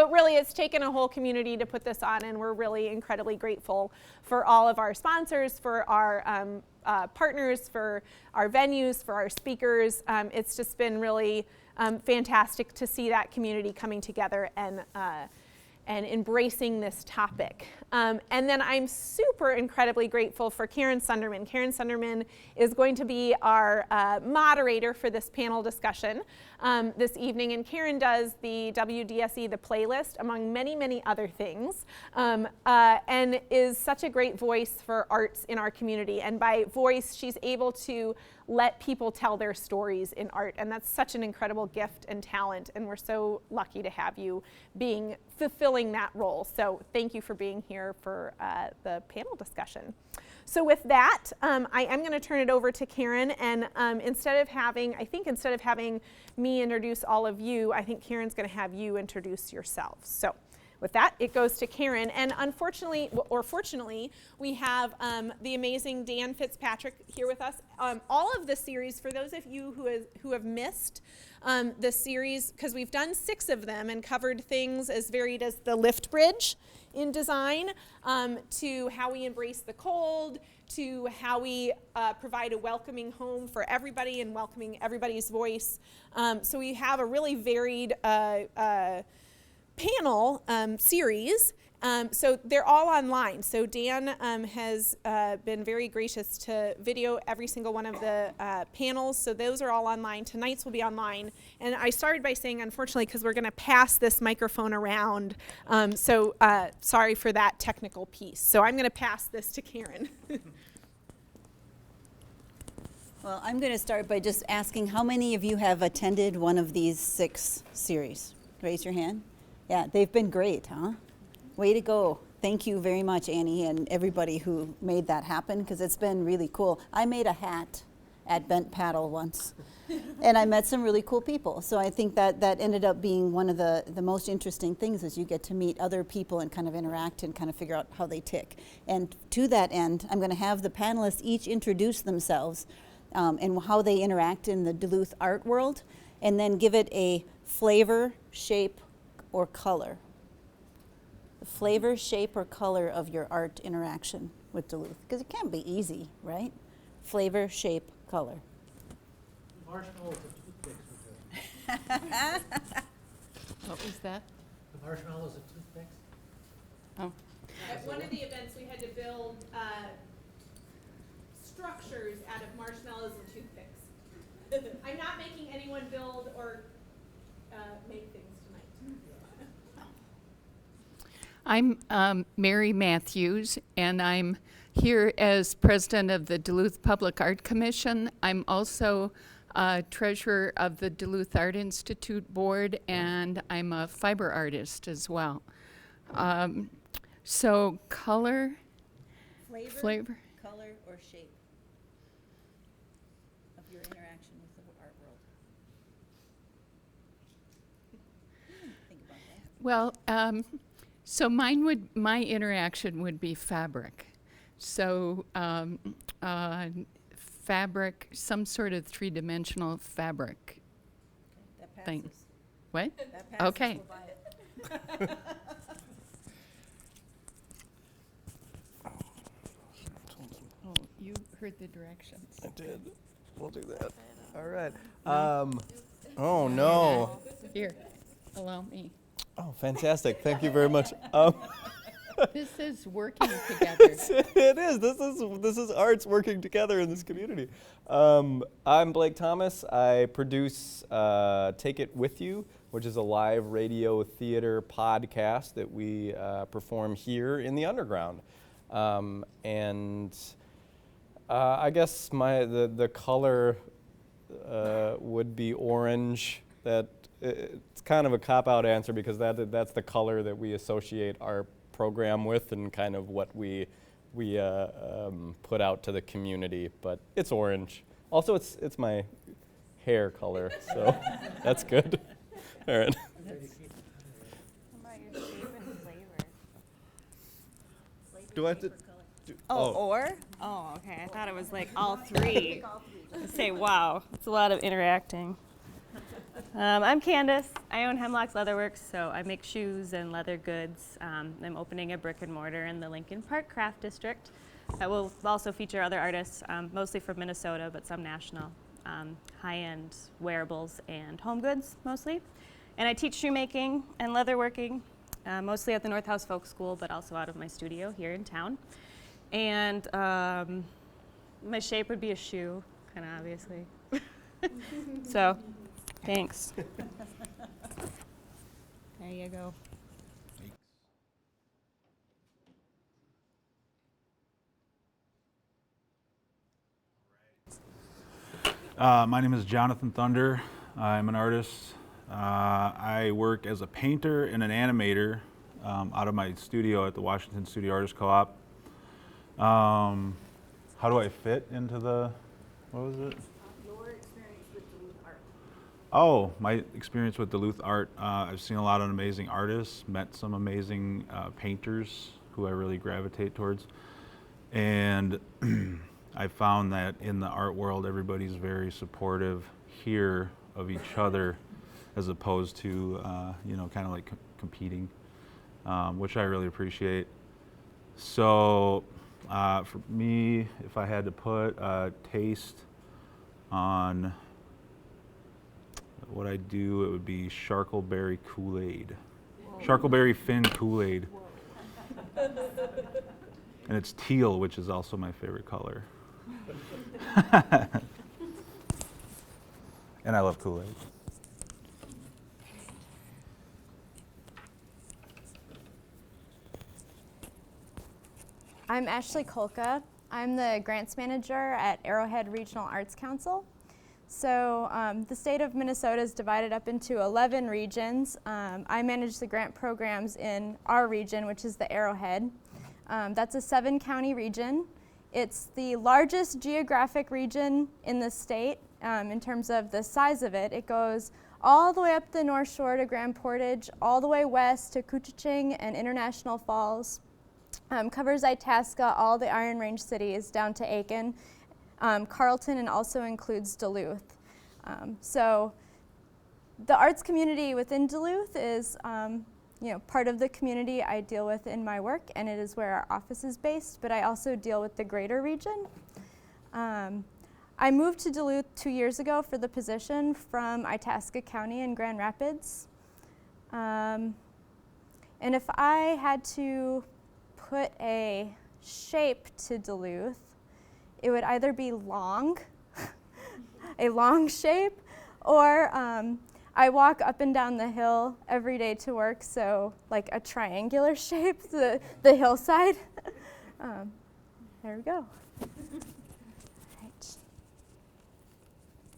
But really, it's taken a whole community to put this on, and we're really incredibly grateful for all of our sponsors, for our partners, for our venues, for our speakers. It's just been really fantastic to see that community coming together and embracing this topic. And then I'm super incredibly grateful for Karen Sunderman. Karen Sunderman is going to be our moderator for this panel discussion this evening. And Karen does the WDSE, the playlist, among many, many other things, and is such a great voice for arts in our community. And by voice, she's able to let people tell their stories in art, and that's such an incredible gift and talent, and we're so lucky to have you fulfilling that role. So thank you for being here for the panel discussion. So with that, I am going to turn it over to Karen, and instead of having me introduce all of you, I think Karen's going to have you introduce yourselves. So with that, it goes to Karen, and unfortunately, or fortunately, we have the amazing Dan Fitzpatrick here with us. All of the series, for those of you who have missed the series, because we've done 6 of them and covered things as varied as the lift bridge in design, to how we embrace the cold, to how we provide a welcoming home for everybody and welcoming everybody's voice. So we have a really varied panel series. So they're all online. So Dan has been very gracious to video every single one of the panels. So those are all online. Tonight's will be online. And I started by saying, unfortunately, because we're going to pass this microphone around. So sorry for that technical piece. So I'm going to pass this to Karen. Well, I'm going to start by just asking how many of you have attended one of these 6 series? Raise your hand. Yeah, they've been great, huh? Way to go. Thank you very much, Annie, and everybody who made that happen, because it's been really cool. I made a hat at Bent Paddle once, and I met some really cool people. So I think that ended up being one of the most interesting things, is you get to meet other people and kind of interact and kind of figure out how they tick. And to that end, I'm going to have the panelists each introduce themselves and how they interact in the Duluth art world, and then give it a flavor, shape, or color. The flavor, shape, or color of your art interaction with Duluth. Because it can't be easy, right? Flavor, shape, color. Marshmallows and toothpicks. What was that? The marshmallows and toothpicks. Oh. At one of the events, we had to build structures out of marshmallows and toothpicks. I'm not making anyone build or make things tonight. I'm Mary Matthews, and I'm here as president of the Duluth Public Art Commission. I'm also treasurer of the Duluth Art Institute board, and I'm a fiber artist as well. So color, flavor, color, or shape of your interaction with the art world. Think about that. well, so my interaction would be fabric. So fabric, some sort of 3-dimensional fabric That passes. thing. What? That passes. Okay. We'll buy it. Oh, you heard the directions. I did. We'll do that. All right. Oh, no. Here, allow me. Oh, fantastic. Thank you very much. This is working together. It is. This is arts working together in this community. I'm Blake Thomas. I produce Take It With You, which is a live radio theater podcast that we perform here in the underground. And I guess the color would be orange. It's kind of a cop-out answer because that's the color that we associate our program with and kind of what we put out to the community. But it's orange. Also, it's my hair color, so that's good. All right. How about your shape and flavor? Do I have to? Or? Oh, okay. I thought it was like all three. Say, wow, it's a lot of interacting. I'm Candace. I own Hemlock's Leatherworks, so I make shoes and leather goods. I'm opening a brick and mortar in the Lincoln Park Craft District. I will also feature other artists, mostly from Minnesota, but some national. High-end wearables and home goods, mostly. And I teach shoemaking and leatherworking, mostly at the North House Folk School, but also out of my studio here in town. And my shape would be a shoe, kind of obviously. So, thanks. There you go. My name is Jonathan Thunder. I'm an artist. I work as a painter and an animator out of my studio at the Washington Studio Artists Co-op. How do I fit into the, what was it? Your experience with Duluth art. Oh, my experience with Duluth art. I've seen a lot of amazing artists, met some amazing painters who I really gravitate towards. And I found that in the art world, everybody's very supportive here of each other, as opposed to, kind of like competing, which I really appreciate. So for me, if I had to put a taste on what I do, it would be Sharkleberry Kool-Aid. Sharkleberry Fin Kool-Aid. And it's teal, which is also my favorite color. And I love Kool-Aid. I'm Ashley Kolka. I'm the grants manager at Arrowhead Regional Arts Council. So the state of Minnesota is divided up into 11 regions. I manage the grant programs in our region, which is the Arrowhead. That's a 7-county region. It's the largest geographic region in the state in terms of the size of it. It goes all the way up the North Shore to Grand Portage, all the way west to Koochiching and International Falls. Covers Itasca, all the Iron Range cities down to Aiken, Carlton, and also includes Duluth. So the arts community within Duluth is part of the community I deal with in my work, and it is where our office is based, but I also deal with the greater region. I moved to Duluth 2 years ago for the position from Itasca County in Grand Rapids. And if I had to put a shape to Duluth, it would either be long, a long shape, or I walk up and down the hill every day to work, so like a triangular shape, the hillside. There we go. Right.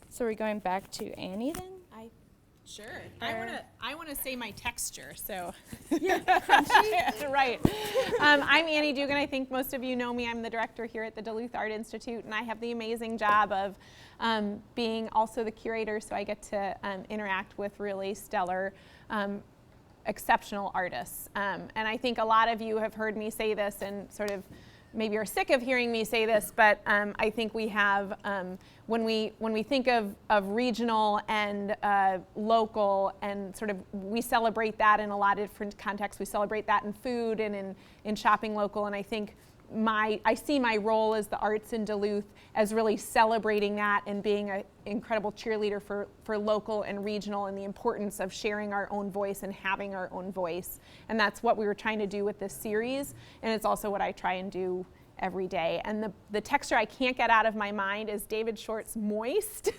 So we're going back to Annie then? Sure. I want to say my texture. So. Yeah, crunchy. Right. I'm Annie Dugan. I think most of you know me. I'm the director here at the Duluth Art Institute, and I have the amazing job of being also the curator. So I get to interact with really stellar, exceptional artists. And I think a lot of you have heard me say this, and sort of maybe are sick of hearing me say this, but I think we have, when we think of regional and local, and sort of we celebrate that in a lot of different contexts. We celebrate that in food and in shopping local, and I think I see my role as the arts in Duluth as really celebrating that and being an incredible cheerleader for local and regional, and the importance of sharing our own voice and having our own voice. And that's what we were trying to do with this series, and it's also what I try and do every day. And the texture I can't get out of my mind is David Short's moist.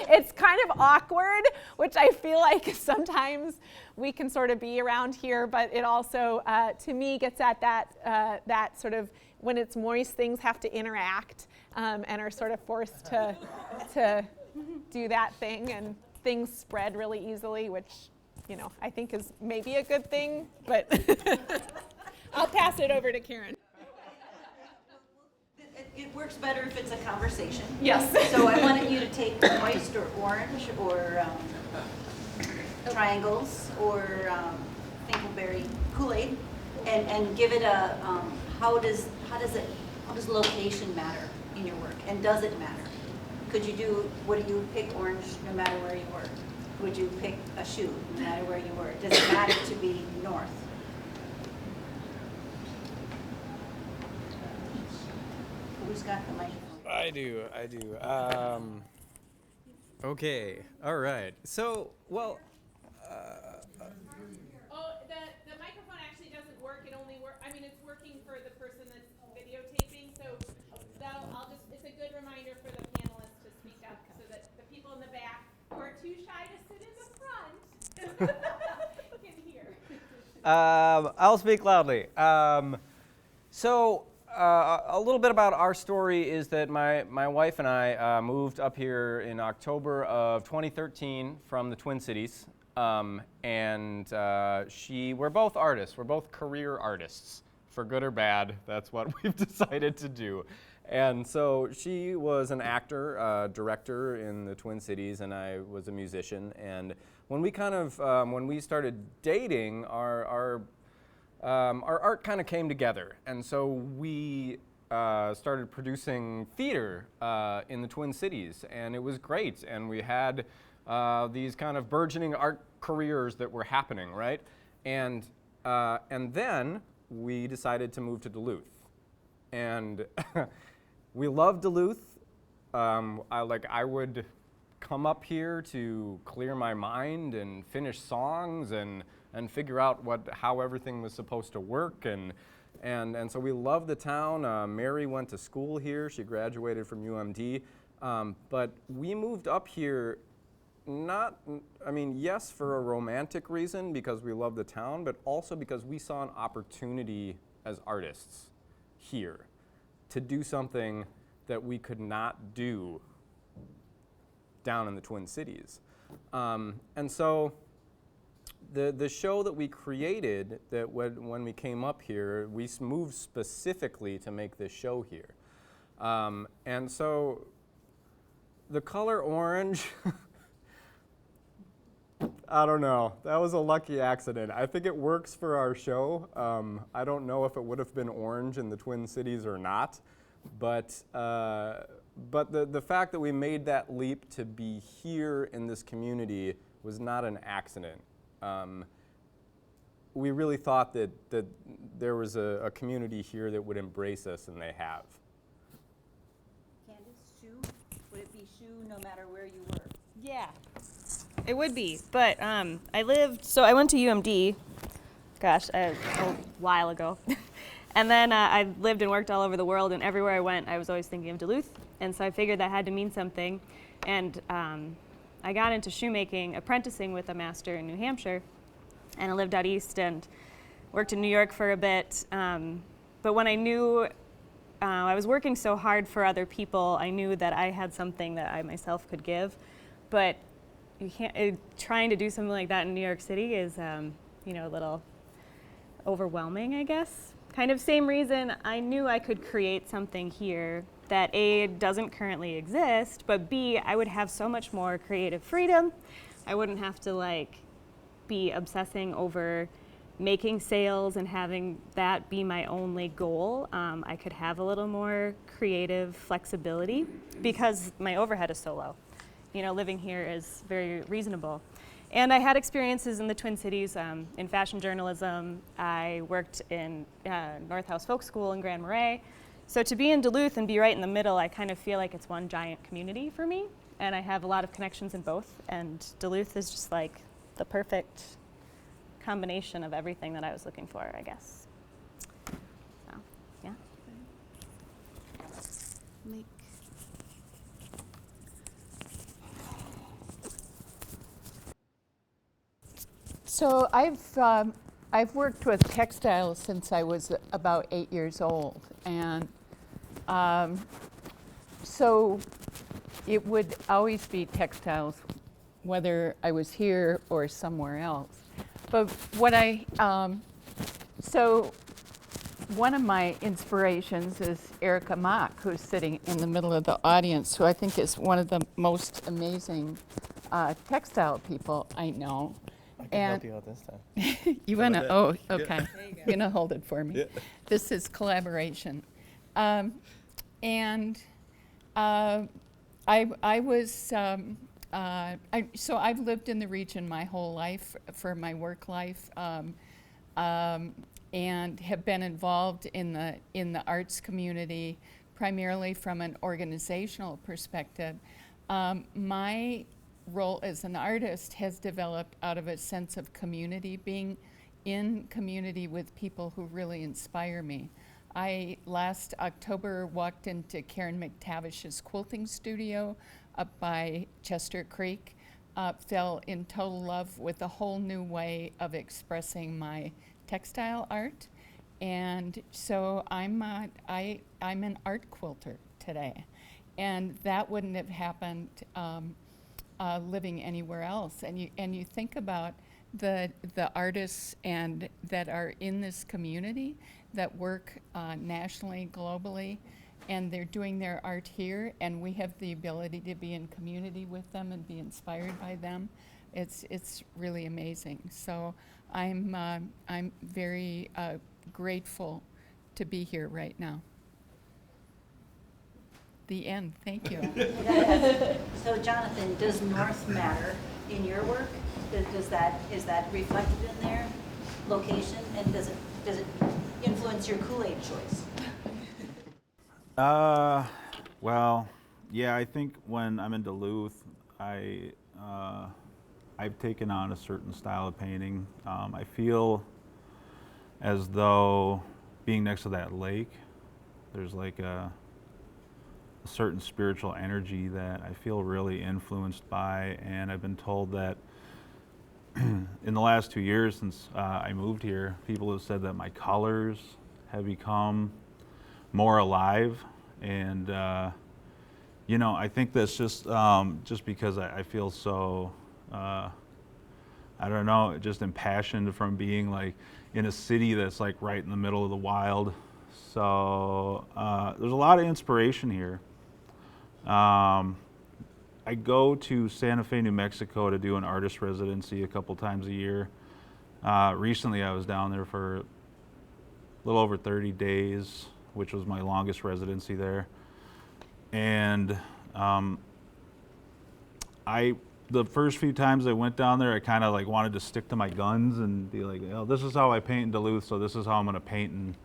It's kind of awkward, which I feel like sometimes we can sort of be around here, but it also, to me, gets at that sort of, when it's moist, things have to interact and are sort of forced to do that thing, and things spread really easily, which, I think is maybe a good thing, but I'll pass it over to Karen. It works better if it's a conversation. Yes. So I wanted you to take moist or orange or triangles or Thinkleberry Kool-Aid and give it a how does location matter in your work, and does it matter? would you pick orange no matter where you were? Would you pick a shoe no matter where you were? Does it matter to be north? Who's got the microphone? I do. Okay. All right. So, well. Oh, the microphone actually doesn't work. It only it's working for the person that's videotaping. So it's a good reminder for the panelists to speak up so that the people in the back who are too shy to sit in the front can hear. I'll speak loudly. A little bit about our story is that my wife and I moved up here in October of 2013 from the Twin Cities. We're both artists. We're both career artists, for good or bad. That's what we've decided to do. And so she was an actor, director in the Twin Cities, and I was a musician. And when we when we started dating, our art kind of came together. And so we started producing theater in the Twin Cities, and it was great. And we had these kind of burgeoning art careers that were happening, right? And then we decided to move to Duluth. And we love Duluth. I would come up here to clear my mind and finish songs and figure out how everything was supposed to work. And so we love the town. Mary went to school here. She graduated from UMD. But we moved up here yes, for a romantic reason because we love the town, but also because we saw an opportunity as artists here to do something that we could not do down in the Twin Cities. And so the show that we created, that when we came up here, we moved specifically to make this show here. And so the color orange, I don't know. That was a lucky accident. I think it works for our show. I don't know if it would have been orange in the Twin Cities or not, but the fact that we made that leap to be here in this community was not an accident. We really thought that there was a community here that would embrace us, and they have. Candace, shoe? Would it be shoe no matter where you were? Yeah, it would be. But I went to UMD, a while ago. And then I lived and worked all over the world, and everywhere I went, I was always thinking of Duluth. And so I figured that had to mean something. And I got into shoemaking, apprenticing with a master in New Hampshire. And I lived out east and worked in New York for a bit. But when I knew I was working so hard for other people, I knew that I had something that I myself could give. But you can't. Trying to do something like that in New York City is, a little overwhelming, I guess. Kind of same reason I knew I could create something here that A, doesn't currently exist, but B, I would have so much more creative freedom. I wouldn't have to be obsessing over making sales and having that be my only goal. I could have a little more creative flexibility because my overhead is so low. Living here is very reasonable. And I had experiences in the Twin Cities in fashion journalism. I worked in North House Folk School in Grand Marais. So to be in Duluth and be right in the middle, I kind of feel like it's one giant community for me. And I have a lot of connections in both. And Duluth is just the perfect combination of everything that I was looking for, I guess. So, yeah. So I've worked with textiles since I was about 8 years old, and so it would always be textiles, whether I was here or somewhere else. But so one of my inspirations is Erica Mock, who's sitting in the middle of the audience, who I think is one of the most amazing textile people I know. I can help you out this time. You want to? Oh, okay. Yeah. You're going to hold it for me. Yeah. This is collaboration. I was, so I've lived in the region my whole life for my work life, and have been involved in the arts community primarily from an organizational perspective. My role as an artist has developed out of a sense of community, being in community with people who really inspire me. I last October walked into Karen McTavish's quilting studio up by Chester Creek, fell in total love with a whole new way of expressing my textile art, and so I'm an art quilter today, and that wouldn't have happened living anywhere else. And you think about the artists and that are in this community that work nationally, globally, and they're doing their art here, and we have the ability to be in community with them and be inspired by them. It's really amazing. So I'm very grateful to be here right now. The end. Thank you. So Jonathan, does North matter in your work? Is that reflected in their location, and does it influence your Kool-Aid choice? Well, yeah, I think when I'm in Duluth, I've taken on a certain style of painting. I feel as though being next to that lake, there's like a certain spiritual energy that I feel really influenced by, and I've been told that in the last 2 years since I moved here, people have said that my colors have become more alive, and you know, I think that's just because I feel so I don't know, just impassioned from being like in a city that's like right in the middle of the wild. So there's a lot of inspiration here. I go to Santa Fe, New Mexico to do an artist residency a couple times a year. Recently I was down there for a little over 30 days, which was my longest residency there. And the first few times I went down there, I kind of like wanted to stick to my guns and be like, oh, this is how I paint in Duluth, so this is how I'm going to paint in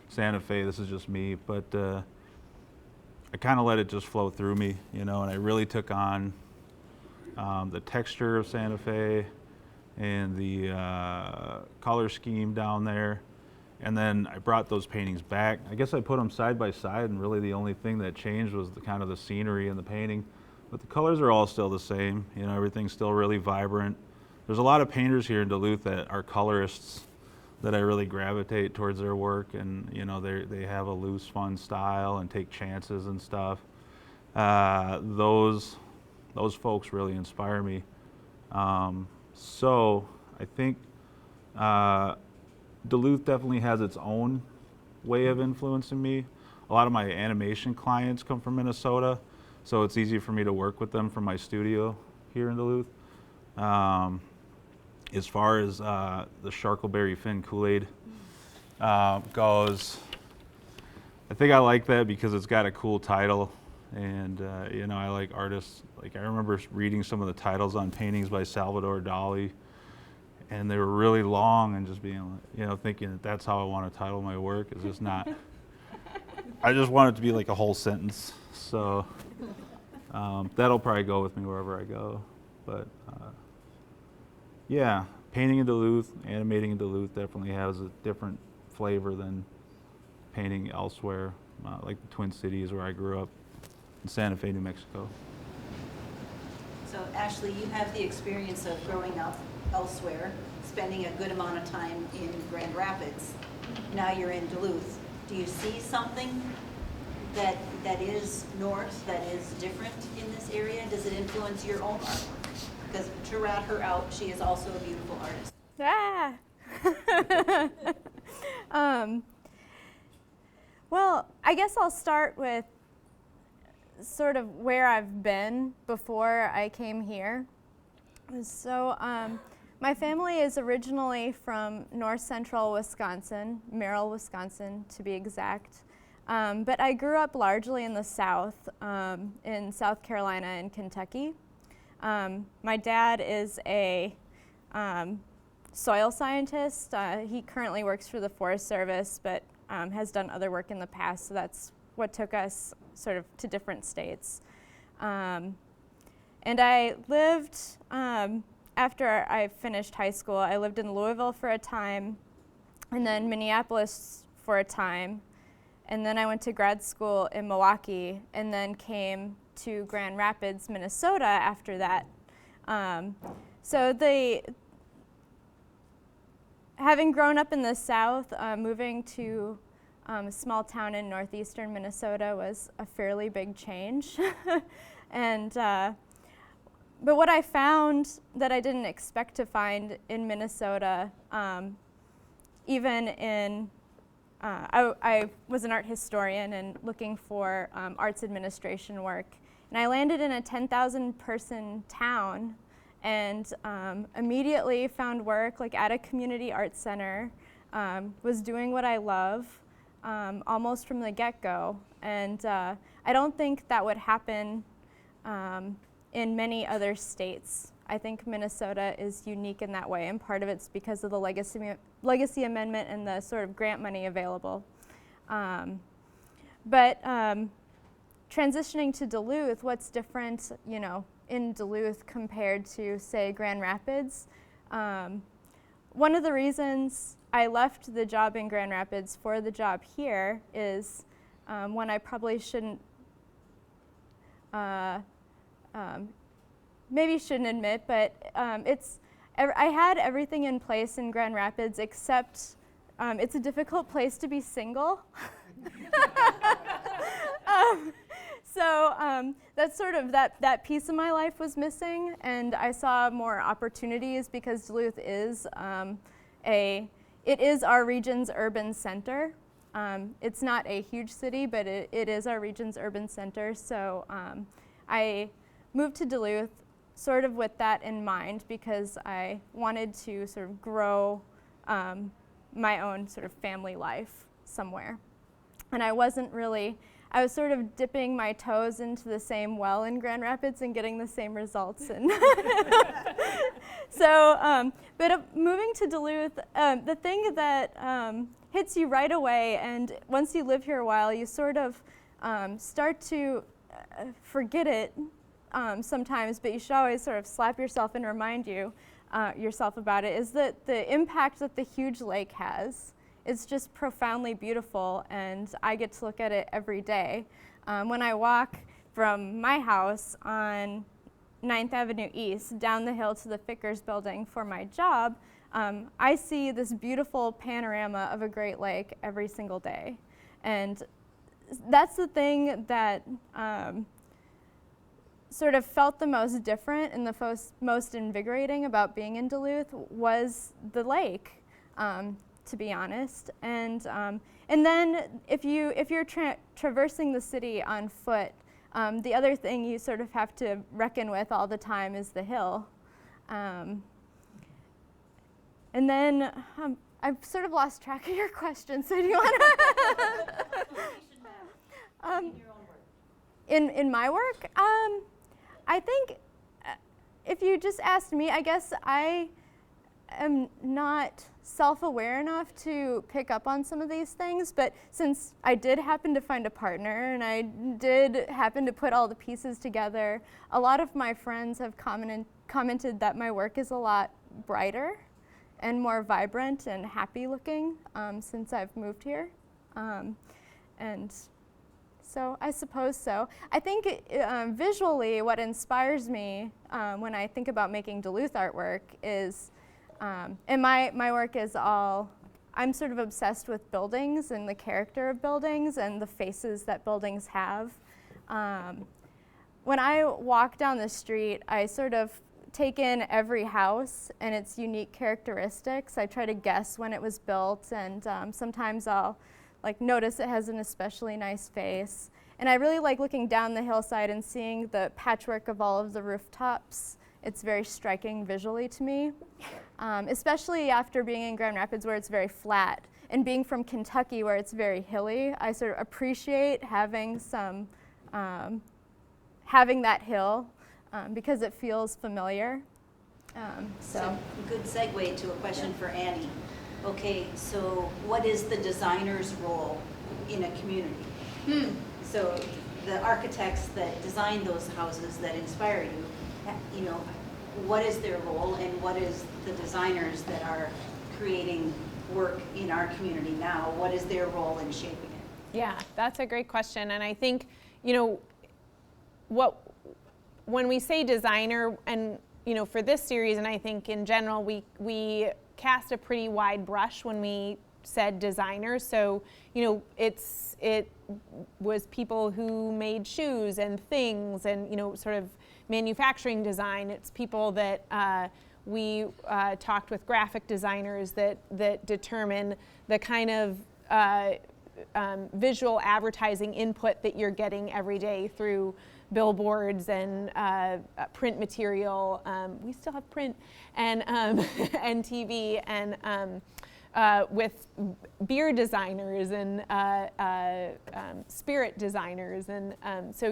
Santa Fe. This is just me. But I kind of let it just flow through me, you know, and I really took on the texture of Santa Fe and the color scheme down there. And then I brought those paintings back. I guess I put them side by side, and really the only thing that changed was the kind of the scenery and the painting. But the colors are all still the same. You know, everything's still really vibrant. There's a lot of painters here in Duluth that are colorists that I really gravitate towards their work, and you know, they have a loose, fun style and take chances and stuff. Those folks really inspire me. So I think Duluth definitely has its own way of influencing me. A lot of my animation clients come from Minnesota, so it's easy for me to work with them from my studio here in Duluth. As far as the Sharkleberry Fin Kool-Aid goes, I think I like that because it's got a cool title, and you know, I like artists. Like I remember reading some of the titles on paintings by Salvador Dali, and they were really long, and just being, you know, thinking that that's how I want to title my work. It's just not. I just want it to be like a whole sentence. So that'll probably go with me wherever I go. But yeah, painting in Duluth, animating in Duluth definitely has a different flavor than painting elsewhere, like the Twin Cities where I grew up in Santa Fe, New Mexico. So Ashley, you have the experience of growing up elsewhere, spending a good amount of time in Grand Rapids. Now you're in Duluth. Do you see something that is north, that is different in this area? Does it influence your own artwork? Because to rat her out, she is also a beautiful artist. Ah. Well, I guess I'll start with sort of where I've been before I came here. So my family is originally from north central Wisconsin, Merrill, Wisconsin to be exact. But I grew up largely in the South, in South Carolina and Kentucky. My dad is a soil scientist. He currently works for the Forest Service, but has done other work in the past, so that's what took us sort of to different states. And I lived, after I finished high school, I lived in Louisville for a time, and then Minneapolis for a time, and then I went to grad school in Milwaukee, and then came to Grand Rapids, Minnesota after that. So having grown up in the South, moving to a small town in northeastern Minnesota was a fairly big change. And but what I found that I didn't expect to find in Minnesota, even in, I was an art historian and looking for arts administration work, and I landed in a 10,000 person town and immediately found work like at a community arts center, was doing what I love almost from the get-go. And I don't think that would happen in many other states. I think Minnesota is unique in that way, and part of it's because of the legacy amendment and the sort of grant money available. But transitioning to Duluth, what's different, you know, in Duluth compared to, say, Grand Rapids? One of the reasons I left the job in Grand Rapids for the job here is one I probably shouldn't, maybe shouldn't admit, but I had everything in place in Grand Rapids except it's a difficult place to be single. So that's sort of that piece of my life was missing, and I saw more opportunities because Duluth is it is our region's urban center. It's not a huge city, but it is our region's urban center. So I moved to Duluth sort of with that in mind because I wanted to sort of grow my own sort of family life somewhere. And I was sort of dipping my toes into the same well in Grand Rapids and getting the same results. And so, but moving to Duluth, the thing that hits you right away, and once you live here a while, you sort of start to forget it sometimes, but you should always sort of slap yourself and remind yourself about it, is that the impact that the huge lake has. It's just profoundly beautiful, and I get to look at it every day. When I walk from my house on 9th Avenue East down the hill to the Fickers building for my job, I see this beautiful panorama of a Great Lake every single day. And that's the thing that sort of felt the most different and the most invigorating about being in Duluth was the lake. To be honest, and then if you're traversing the city on foot, the other thing you sort of have to reckon with all the time is the hill, and then I've sort of lost track of your question. So do you want to? In my work, I think if you just asked me, I guess I am not self-aware enough to pick up on some of these things, but since I did happen to find a partner and I did happen to put all the pieces together, a lot of my friends have commented that my work is a lot brighter and more vibrant and happy looking since I've moved here. And so I suppose so. I think visually what inspires me when I think about making Duluth artwork is and my work is I'm sort of obsessed with buildings and the character of buildings and the faces that buildings have. When I walk down the street, I sort of take in every house and its unique characteristics. I try to guess when it was built, and sometimes I'll notice it has an especially nice face. And I really like looking down the hillside and seeing the patchwork of all of the rooftops. It's very striking visually to me. especially after being in Grand Rapids where it's very flat. And being from Kentucky where it's very hilly, I sort of appreciate having some, having that hill because it feels familiar. So good segue to a question for Annie. Okay, so what is the designer's role in a community? So the architects that design those houses that inspire you, what is their role, and what is the designers that are creating work in our community now, what is their role in shaping it? Yeah, that's a great question. And I think, when we say designer, and for this series, and I think in general, we cast a pretty wide brush when we said designer. So, it was people who made shoes and things and, sort of manufacturing design. It's people that we talked with graphic designers that determine the kind of visual advertising input that you're getting every day through billboards and print material. We still have print and and TV and with beer designers and spirit designers, and so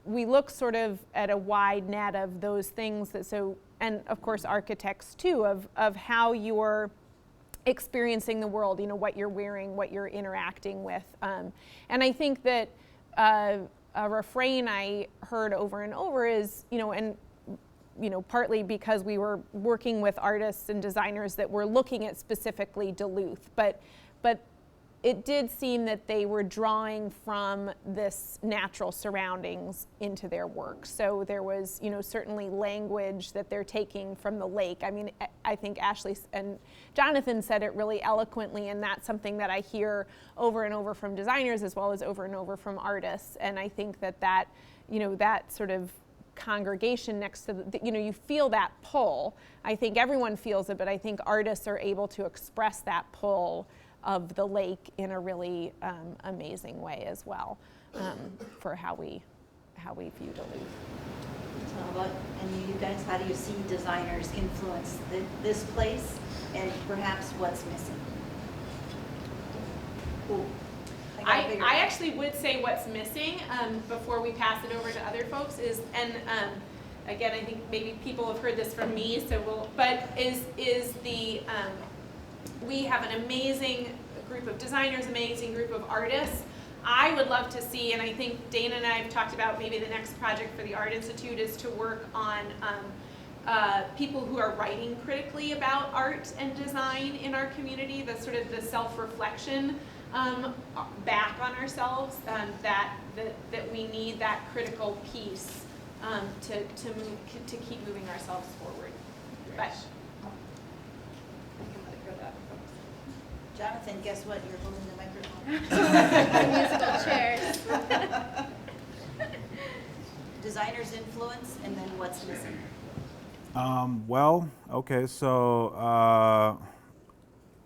we look sort of at a wide net of those things and of course architects too, of how you're experiencing the world, what you're wearing, what you're interacting with, and I think that a refrain I heard over and over is, partly because we were working with artists and designers that were looking at specifically Duluth, but it did seem that they were drawing from this natural surroundings into their work. So there was, certainly language that they're taking from the lake. I mean, I think Ashley and Jonathan said it really eloquently, and that's something that I hear over and over from designers as well as over and over from artists. And I think that that sort of congregation next to you feel that pull. I think everyone feels it, but I think artists are able to express that pull of the lake in a really amazing way as well, for how we view Duluth. So how about, and you guys, how do you see designers influence this place, and perhaps what's missing? Cool. I actually would say what's missing, before we pass it over to other folks, is, and again, I think maybe people have heard this from me, is the we have an amazing group of designers, amazing group of artists. I would love to see, and I think Dana and I have talked about maybe the next project for the Art Institute is to work on people who are writing critically about art and design in our community, the sort of the self-reflection back on ourselves, that we need that critical piece to keep moving ourselves forward. But Jonathan, guess what? You're holding the microphone. Musical chairs. Designer's influence, and then what's missing? Well, okay, so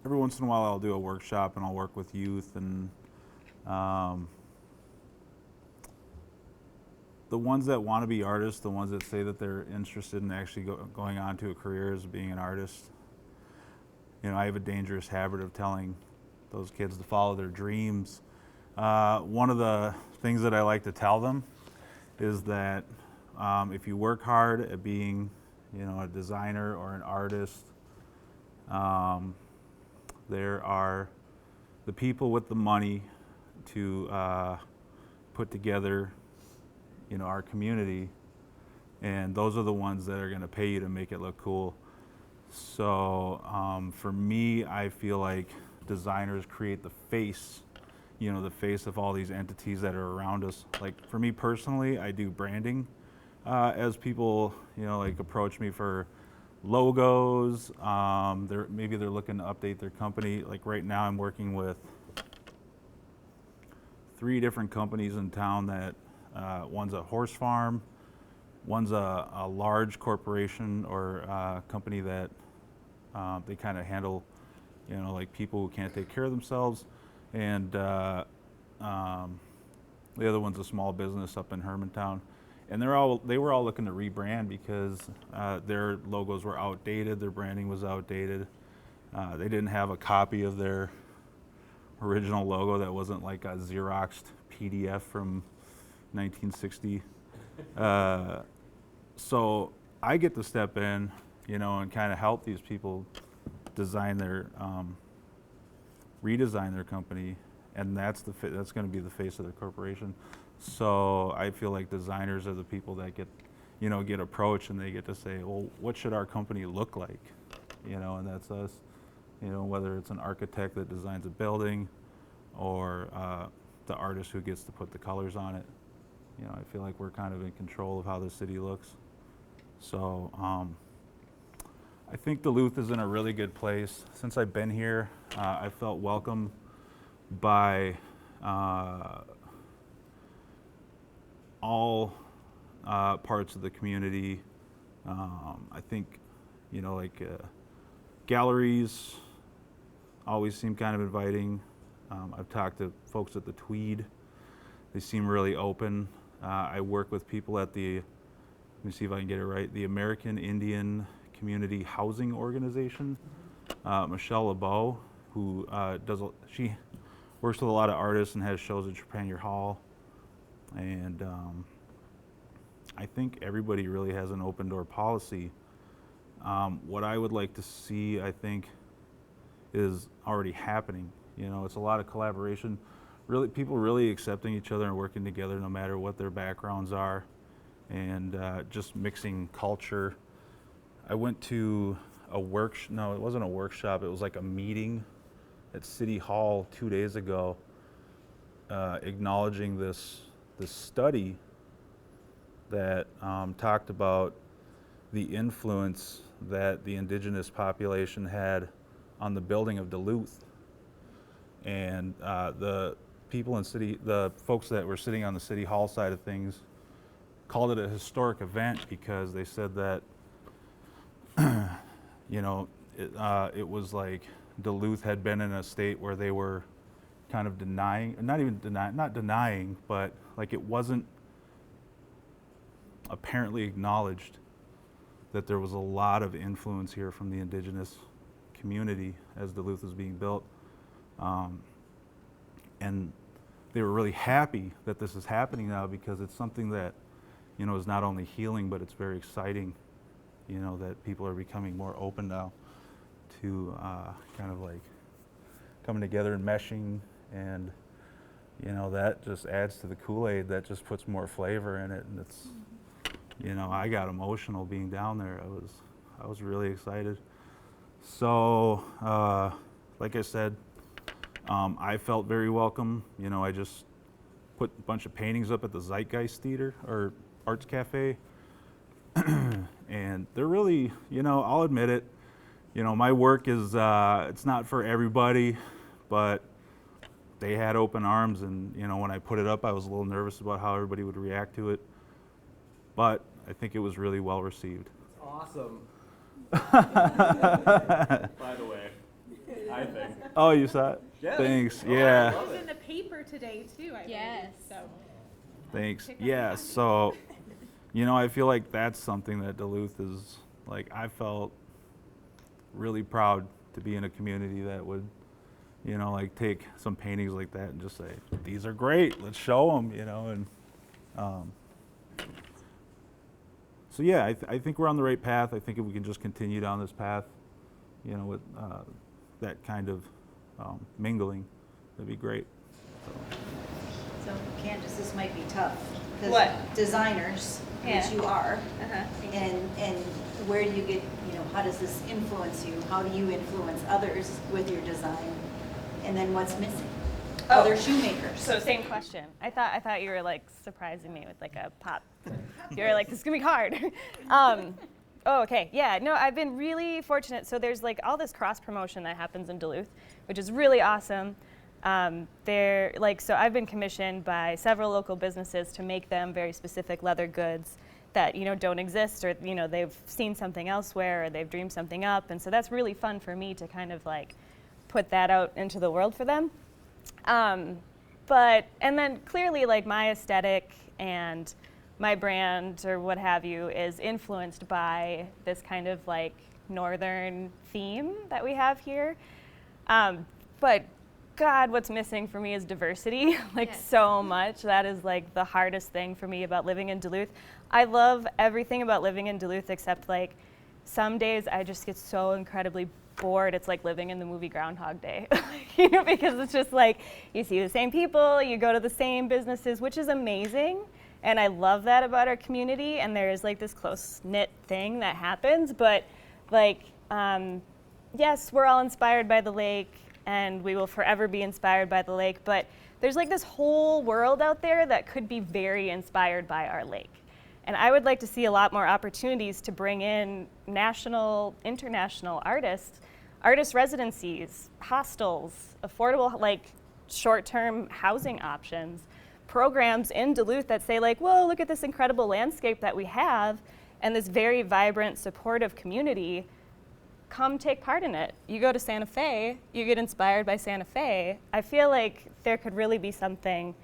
every once in a while I'll do a workshop and I'll work with youth, and the ones that want to be artists, the ones that say that they're interested in actually going on to a career as being an artist. I have a dangerous habit of telling those kids to follow their dreams. One of the things that I like to tell them is that if you work hard at being, a designer or an artist, there are the people with the money to put together, our community, and those are the ones that are going to pay you to make it look cool. So for me, I feel like designers create the face, the face of all these entities that are around us. Like for me personally, I do branding. As people, approach me for logos, maybe they're looking to update their company. Like right now, I'm working with 3 different companies in town that one's a horse farm, one's a large corporation or company that they kind of handle, like people who can't take care of themselves, and the other one's a small business up in Hermantown. and they were all looking to rebrand because their logos were outdated, their branding was outdated. They didn't have a copy of their original logo that wasn't like a Xeroxed PDF from 1960. So I get to step in, you know, and kind of help these people design their, redesign their company, and that's going to be the face of their corporation. So I feel like designers are the people that get approached, and they get to say, well, what should our company look like? You know, and that's us. You know, whether it's an architect that designs a building, or the artist who gets to put the colors on it. You know, I feel like we're kind of in control of how the city looks. So I think Duluth is in a really good place. Since I've been here, I felt welcome by all parts of the community. I think, you know, like galleries always seem kind of inviting. I've talked to folks at the Tweed. They seem really open. I work with people at the, let me see if I can get it right, the American Indian Community Housing Organization. Michelle LeBeau, who she works with a lot of artists and has shows at Trepanier Hall. And I think everybody really has an open door policy. What I would like to see, I think, is already happening. You know, it's a lot of collaboration, really people really accepting each other and working together no matter what their backgrounds are, and just mixing culture. I went to a no, it wasn't a workshop, it was like a meeting at City Hall 2 days ago, acknowledging this study that talked about the influence that the indigenous population had on the building of Duluth. And the people in the folks that were sitting on the City Hall side of things called it a historic event because they said that, you know, it was like Duluth had been in a state where they were kind of not denying, but like it wasn't apparently acknowledged that there was a lot of influence here from the indigenous community as Duluth was being built. And they were really happy that this is happening now because it's something that, you know, is not only healing, but it's very exciting, you know, that people are becoming more open now to kind of like coming together and meshing, and, you know, that just adds to the Kool-Aid, that just puts more flavor in it. And it's, you know, I got emotional being down there. I was really excited. So, like I said, I felt very welcome. You know, I just put a bunch of paintings up at the Zeitgeist Theater or Arts Cafe. And they're really, you know, I'll admit it, you know, my work is, it's not for everybody, but they had open arms. And, you know, when I put it up, I was a little nervous about how everybody would react to it. But I think it was really well received. Awesome. By the way, I think. Oh, you saw it? Yeah. Thanks. Oh, Yeah. It was in the paper today too, I Yes. believe. So Thanks. Pick up Yeah. on. So, you know, I feel like that's something that Duluth is like. I felt really proud to be in a community that would, you know, like take some paintings like that and just say, "These are great. Let's show them." You know, and so yeah, I think we're on the right path. I think if we can just continue down this path, you know, with that kind of mingling, that'd be great. So Candace, this might be tough. 'Cause What? Designers, Yeah. which you are, Uh-huh. and where do you get, you know, how does this influence you? How do you influence others with your design? And then what's missing? Oh. Other shoemakers. So same question. I thought you were like surprising me with like a pop. You were like, this is gonna be hard. Oh, okay. Yeah. No, I've been really fortunate. So there's like all this cross promotion that happens in Duluth, which is really awesome. So I've been commissioned by several local businesses to make them very specific leather goods that, you know, don't exist, or, you know, they've seen something elsewhere, or they've dreamed something up. And so that's really fun for me to kind of like put that out into the world for them. And then clearly like my aesthetic and my brand or what have you is influenced by this kind of like northern theme that we have here. But God, what's missing for me is diversity, like so much. That is like the hardest thing for me about living in Duluth. I love everything about living in Duluth except like some days I just get so incredibly bored. It's like living in the movie Groundhog Day, you know, because it's just like you see the same people, you go to the same businesses, which is amazing. And I love that about our community. And there is like this close-knit thing that happens. But like, yes, we're all inspired by the lake and we will forever be inspired by the lake. But there's like this whole world out there that could be very inspired by our lake. And I would like to see a lot more opportunities to bring in national, international artists, artist residencies, hostels, affordable, like short-term housing options, programs in Duluth that say like, whoa, look at this incredible landscape that we have and this very vibrant, supportive community. Come take part in it. You go to Santa Fe, you get inspired by Santa Fe. I feel like there could really be something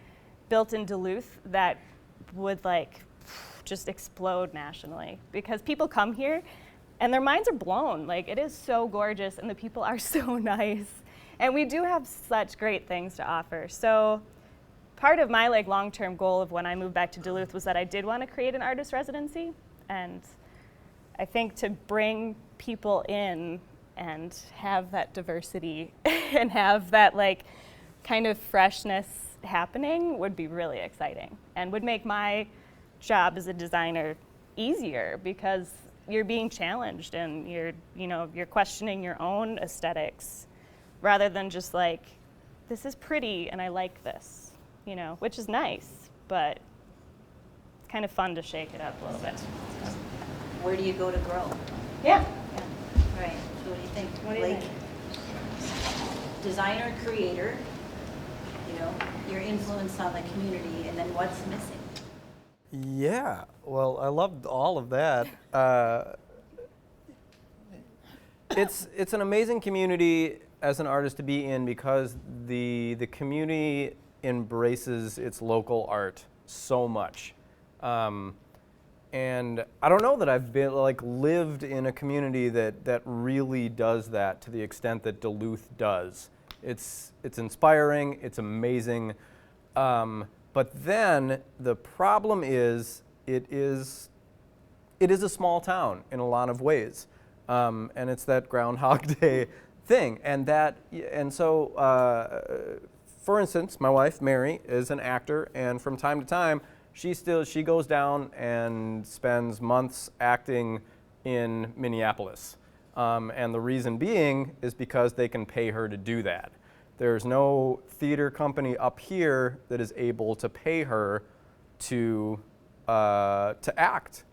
built in Duluth that would like just explode nationally because people come here and their minds are blown. Like it is so gorgeous and the people are so nice. And we do have such great things to offer. So part of my like long-term goal of when I moved back to Duluth was that I did want to create an artist residency. And I think to bring people in and have that diversity and have that like kind of freshness happening would be really exciting and would make my job as a designer easier because you're being challenged and you're questioning your own aesthetics rather than just like, this is pretty and I like this, you know, which is nice, but it's kind of fun to shake it up a little bit. Where do you go to grow? Yeah. Right. So what do you think? What do you Blake? think? Designer, creator, you know, your influence on the community, and then what's missing? Yeah, well, I loved all of that. It's an amazing community as an artist to be in because the community embraces its local art so much. And I don't know that I've been lived in a community that really does that to the extent that Duluth does. It's inspiring, it's amazing. But then the problem is it is a small town in a lot of ways, and it's that Groundhog Day thing. And so, for instance, my wife Mary is an actor, and from time to time she goes down and spends months acting in Minneapolis, and the reason being is because they can pay her to do that. There's no theater company up here that is able to pay her to act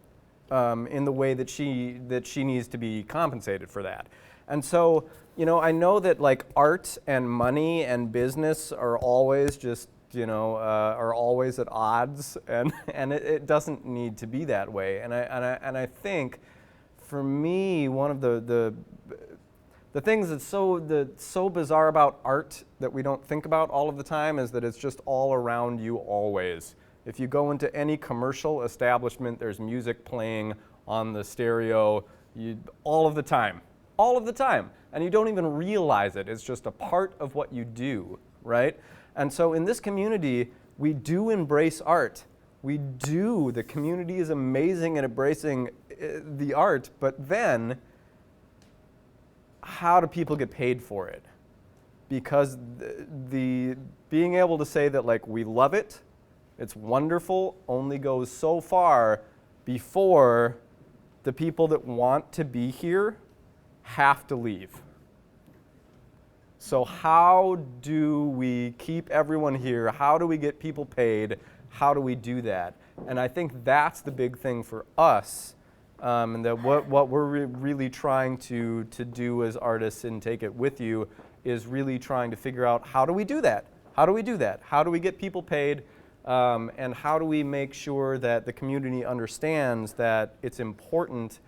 in the way that she needs to be compensated for that. And so, I know that like art and money and business are always just are always at odds, and it doesn't need to be that way. And I think for me, one of the things that's so bizarre about art that we don't think about all of the time is that it's just all around you always. If you go into any commercial establishment, there's music playing on the stereo all of the time, and you don't even realize it. It's just a part of what you do, right? And so in this community, we do embrace art. We do. The community is amazing at embracing the art, but then how do people get paid for it? Because the being able to say that like we love it, it's wonderful, only goes so far before the people that want to be here have to leave. So how do we keep everyone here? How do we get people paid? How do we do that? And I think that's the big thing for us. And that what we're really trying to do as artists in Take It With You is really trying to figure out how do we do that? How do we do that? How do we get people paid? And how do we make sure that the community understands that it's important,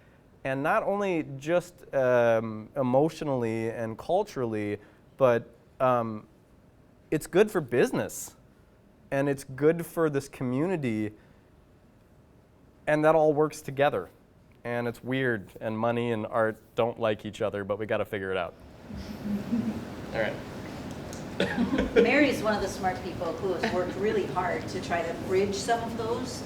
and not only just emotionally and culturally, but it's good for business, and it's good for this community and that all works together. And it's weird, and money and art don't like each other, but we got to figure it out. All right. Mary's one of the smart people who has worked really hard to try to bridge some of those.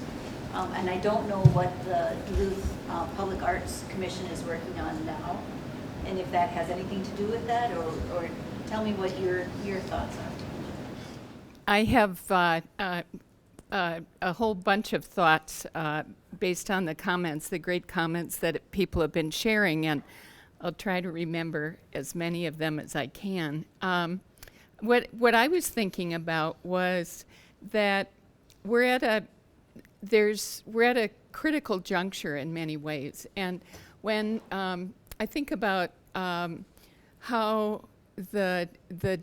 And I don't know what the Duluth Public Arts Commission is working on now, and if that has anything to do with that, or tell me what your thoughts are. I have a whole bunch of thoughts based on the comments, the great comments that people have been sharing, and I'll try to remember as many of them as I can. What I was thinking about was that we're at a critical juncture in many ways, and when I think about how the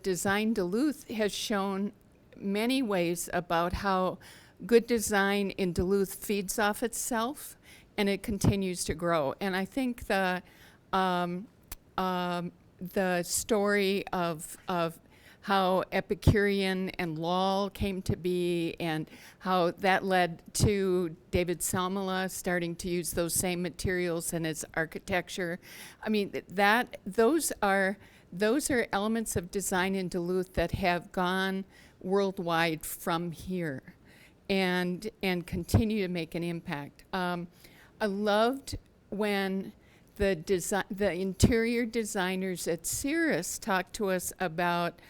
Design Duluth has shown many ways about how good design in Duluth feeds off itself, and it continues to grow. And I think the story of how Epicurean and Lal came to be, and how that led to David Salmela starting to use those same materials in his architecture. I mean, those are elements of design in Duluth that have gone worldwide from here, and continue to make an impact. I loved when the interior designers at Cirrus talked to us about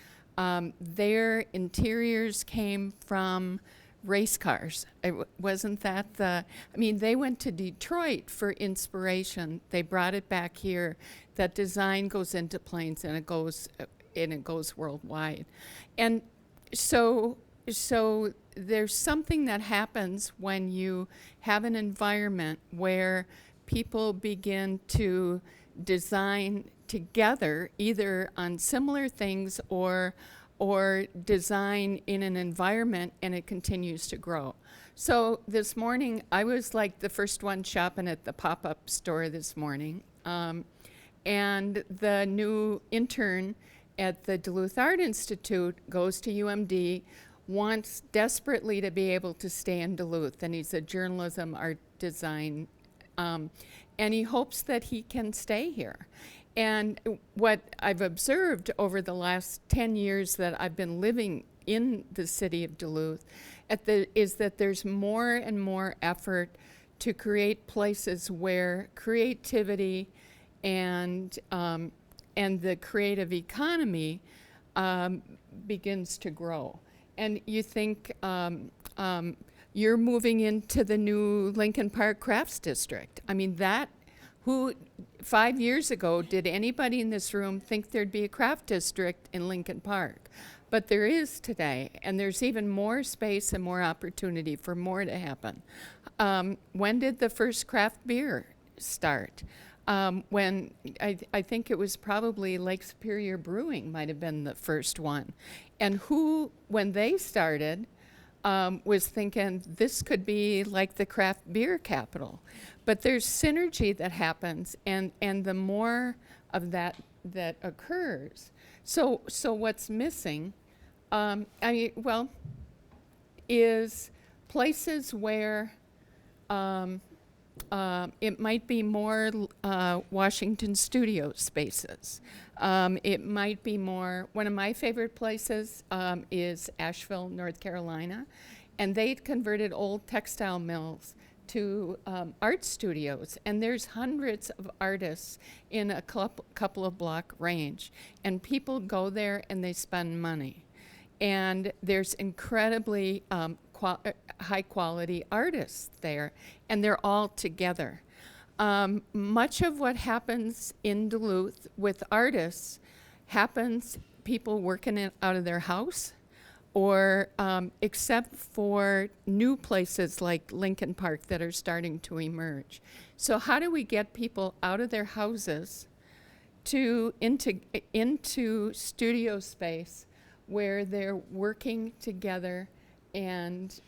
their interiors came from race cars. Wasn't that they went to Detroit for inspiration. They brought it back here. That design goes into planes, and it goes worldwide. And so there's something that happens when you have an environment where people begin to design together, either on similar things or design in an environment, and it continues to grow. So this morning, I was like the first one shopping at the pop-up store this morning, and the new intern at the Duluth Art Institute goes to UMD, wants desperately to be able to stay in Duluth, and he's a journalism art design, and he hopes that he can stay here. And what I've observed over the last 10 years that I've been living in the city of Duluth is that there's more and more effort to create places where creativity and the creative economy begins to grow. And you think you're moving into the new Lincoln Park Crafts District. I mean, 5 years ago, did anybody in this room think there'd be a craft district in Lincoln Park? But there is today, and there's even more space and more opportunity for more to happen. When did the first craft beer start? When I think it was probably Lake Superior Brewing might have been the first one. And who, when they started, was thinking this could be like the craft beer capital. But there's synergy that happens, and the more of that occurs. So what's missing, is places where it might be more Washington studio spaces. It might be more, one of my favorite places is Asheville, North Carolina, and they'd converted old textile mills to art studios, and there's hundreds of artists in a couple of block range, and people go there and they spend money. And there's incredibly high quality artists there, and they're all together. Much of what happens in Duluth with artists happens people working it out of their house, or except for new places like Lincoln Park that are starting to emerge. So how do we get people out of their houses into studio space where they're working together and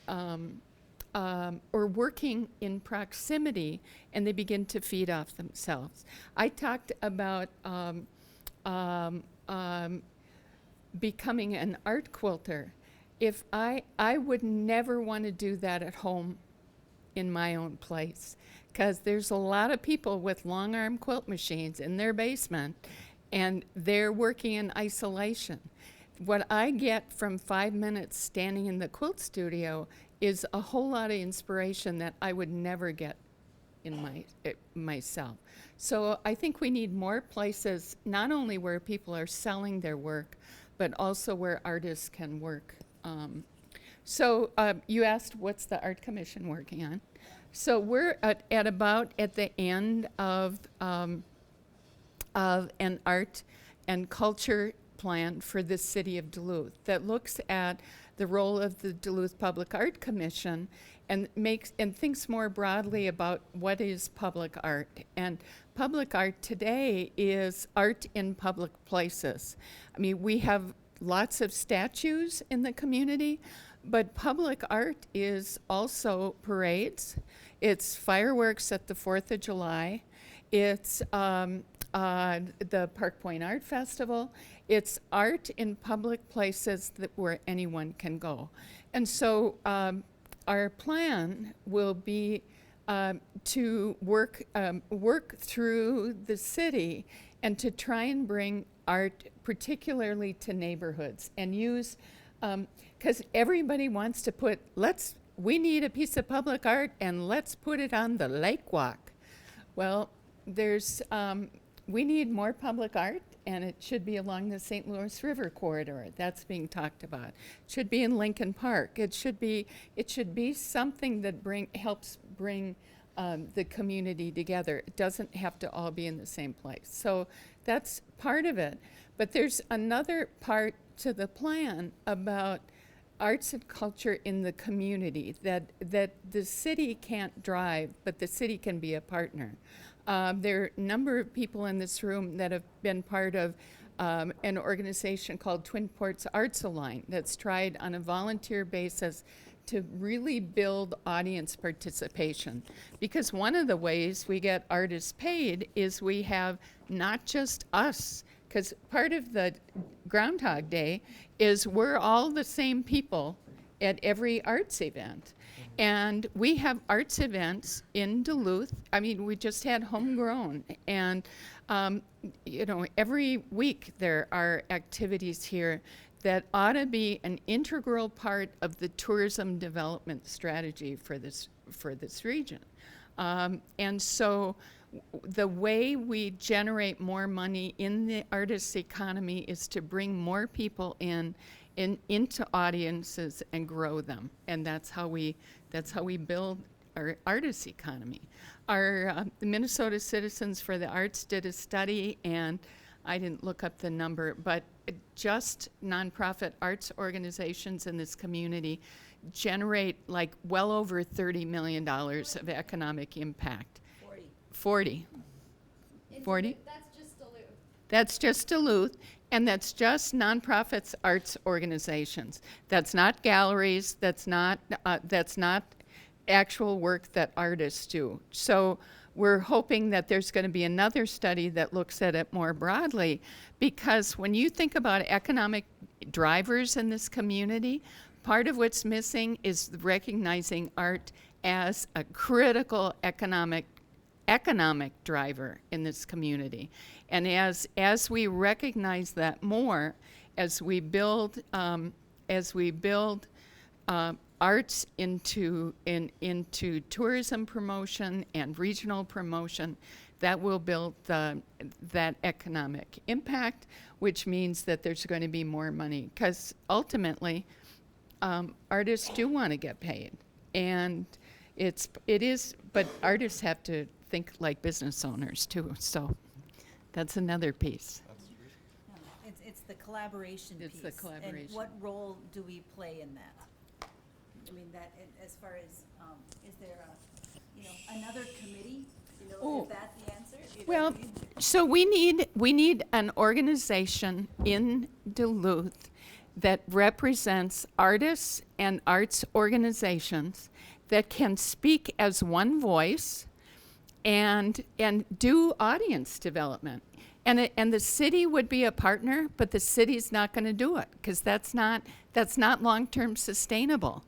or working in proximity, and they begin to feed off themselves? I talked about becoming an art quilter. If I would never want to do that at home in my own place, because there's a lot of people with long arm quilt machines in their basement, and they're working in isolation. What I get from 5 minutes standing in the quilt studio is a whole lot of inspiration that I would never get in myself. So I think we need more places, not only where people are selling their work, but also where artists can work. So you asked, what's the Art Commission working on? So we're at the end of an art and culture plan for the city of Duluth that looks at the role of the Duluth Public Art Commission and thinks more broadly about what is public art. And public art today is art in public places. I mean, we have lots of statues in the community, but public art is also parades. It's fireworks at the 4th of July. It's the Park Point Art Festival. It's art in public places where anyone can go. And so our plan will be to work through the city and to try and bring art particularly to neighborhoods and use, because everybody wants to we need a piece of public art and let's put it on the lake walk. Well, we need more public art, and it should be along the St. Louis River corridor. That's being talked about. It should be in Lincoln Park. It should be something that helps bring the community together. It doesn't have to all be in the same place. So that's part of it. But there's another part to the plan about arts and culture in the community that the city can't drive, but the city can be a partner. There are a number of people in this room that have been part of an organization called Twin Ports Arts Align that's tried on a volunteer basis to really build audience participation. Because one of the ways we get artists paid is we have not just us, because part of the Groundhog Day is we're all the same people at every arts event. And we have arts events in Duluth. I mean, we just had Homegrown. And, every week there are activities here that ought to be an integral part of the tourism development strategy for this region. And so the way we generate more money in the artist economy is to bring more people into audiences and grow them, and that's how we build our artist economy. The Minnesota Citizens for the Arts did a study, and I didn't look up the number, but just nonprofit arts organizations in this community generate like well over $30 million of economic impact. 40. 40? That's just Duluth. That's just Duluth, and that's just nonprofits, arts organizations. That's not galleries. That's not actual work that artists do. So we're hoping that there's going to be another study that looks at it more broadly, because when you think about economic drivers in this community, part of what's missing is recognizing art as a critical economic driver in this community. And as we recognize that more, as we build arts into tourism promotion and regional promotion, that will build that economic impact, which means that there's going to be more money. Because ultimately, artists do want to get paid, and but artists have to think like business owners too. So that's another piece. It's the collaboration piece. It's the collaboration. And what role do we play in that? I mean, that as far as is there another committee? Is that the answer? Well, so we need an organization in Duluth that represents artists and arts organizations that can speak as one voice and do audience development. And the city would be a partner, but the city's not going to do it because that's not long-term sustainable.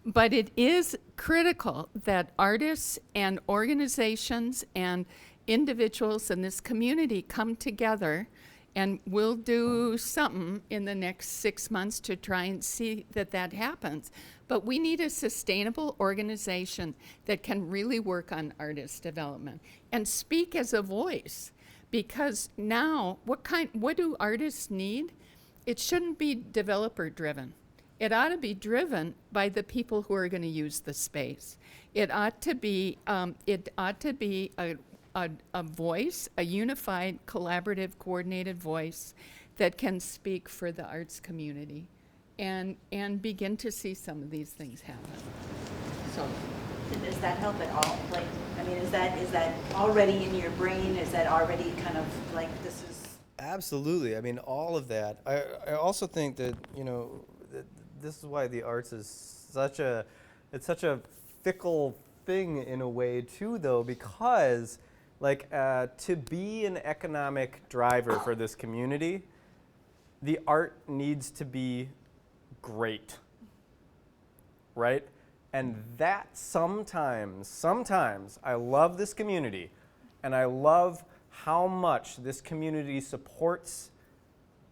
But it is critical that artists and organizations and individuals in this community come together, and we'll do something in the next 6 months to try and see that that happens. But we need a sustainable organization that can really work on artist development and speak as a voice. Because now, what do artists need? It shouldn't be developer driven. It ought to be driven by the people who are going to use the space. It ought to be a voice, a unified, collaborative, coordinated voice that can speak for the arts community, and begin to see some of these things happen. So, Does that help at all? Like, I mean, is that already in your brain? Is that already kind of like this is? Absolutely. I mean, all of that. I also think that, you know, this is why the arts is such a fickle thing in a way too, though, because like to be an economic driver for this community, the art needs to be great, right? And that sometimes I love this community, and I love how much this community supports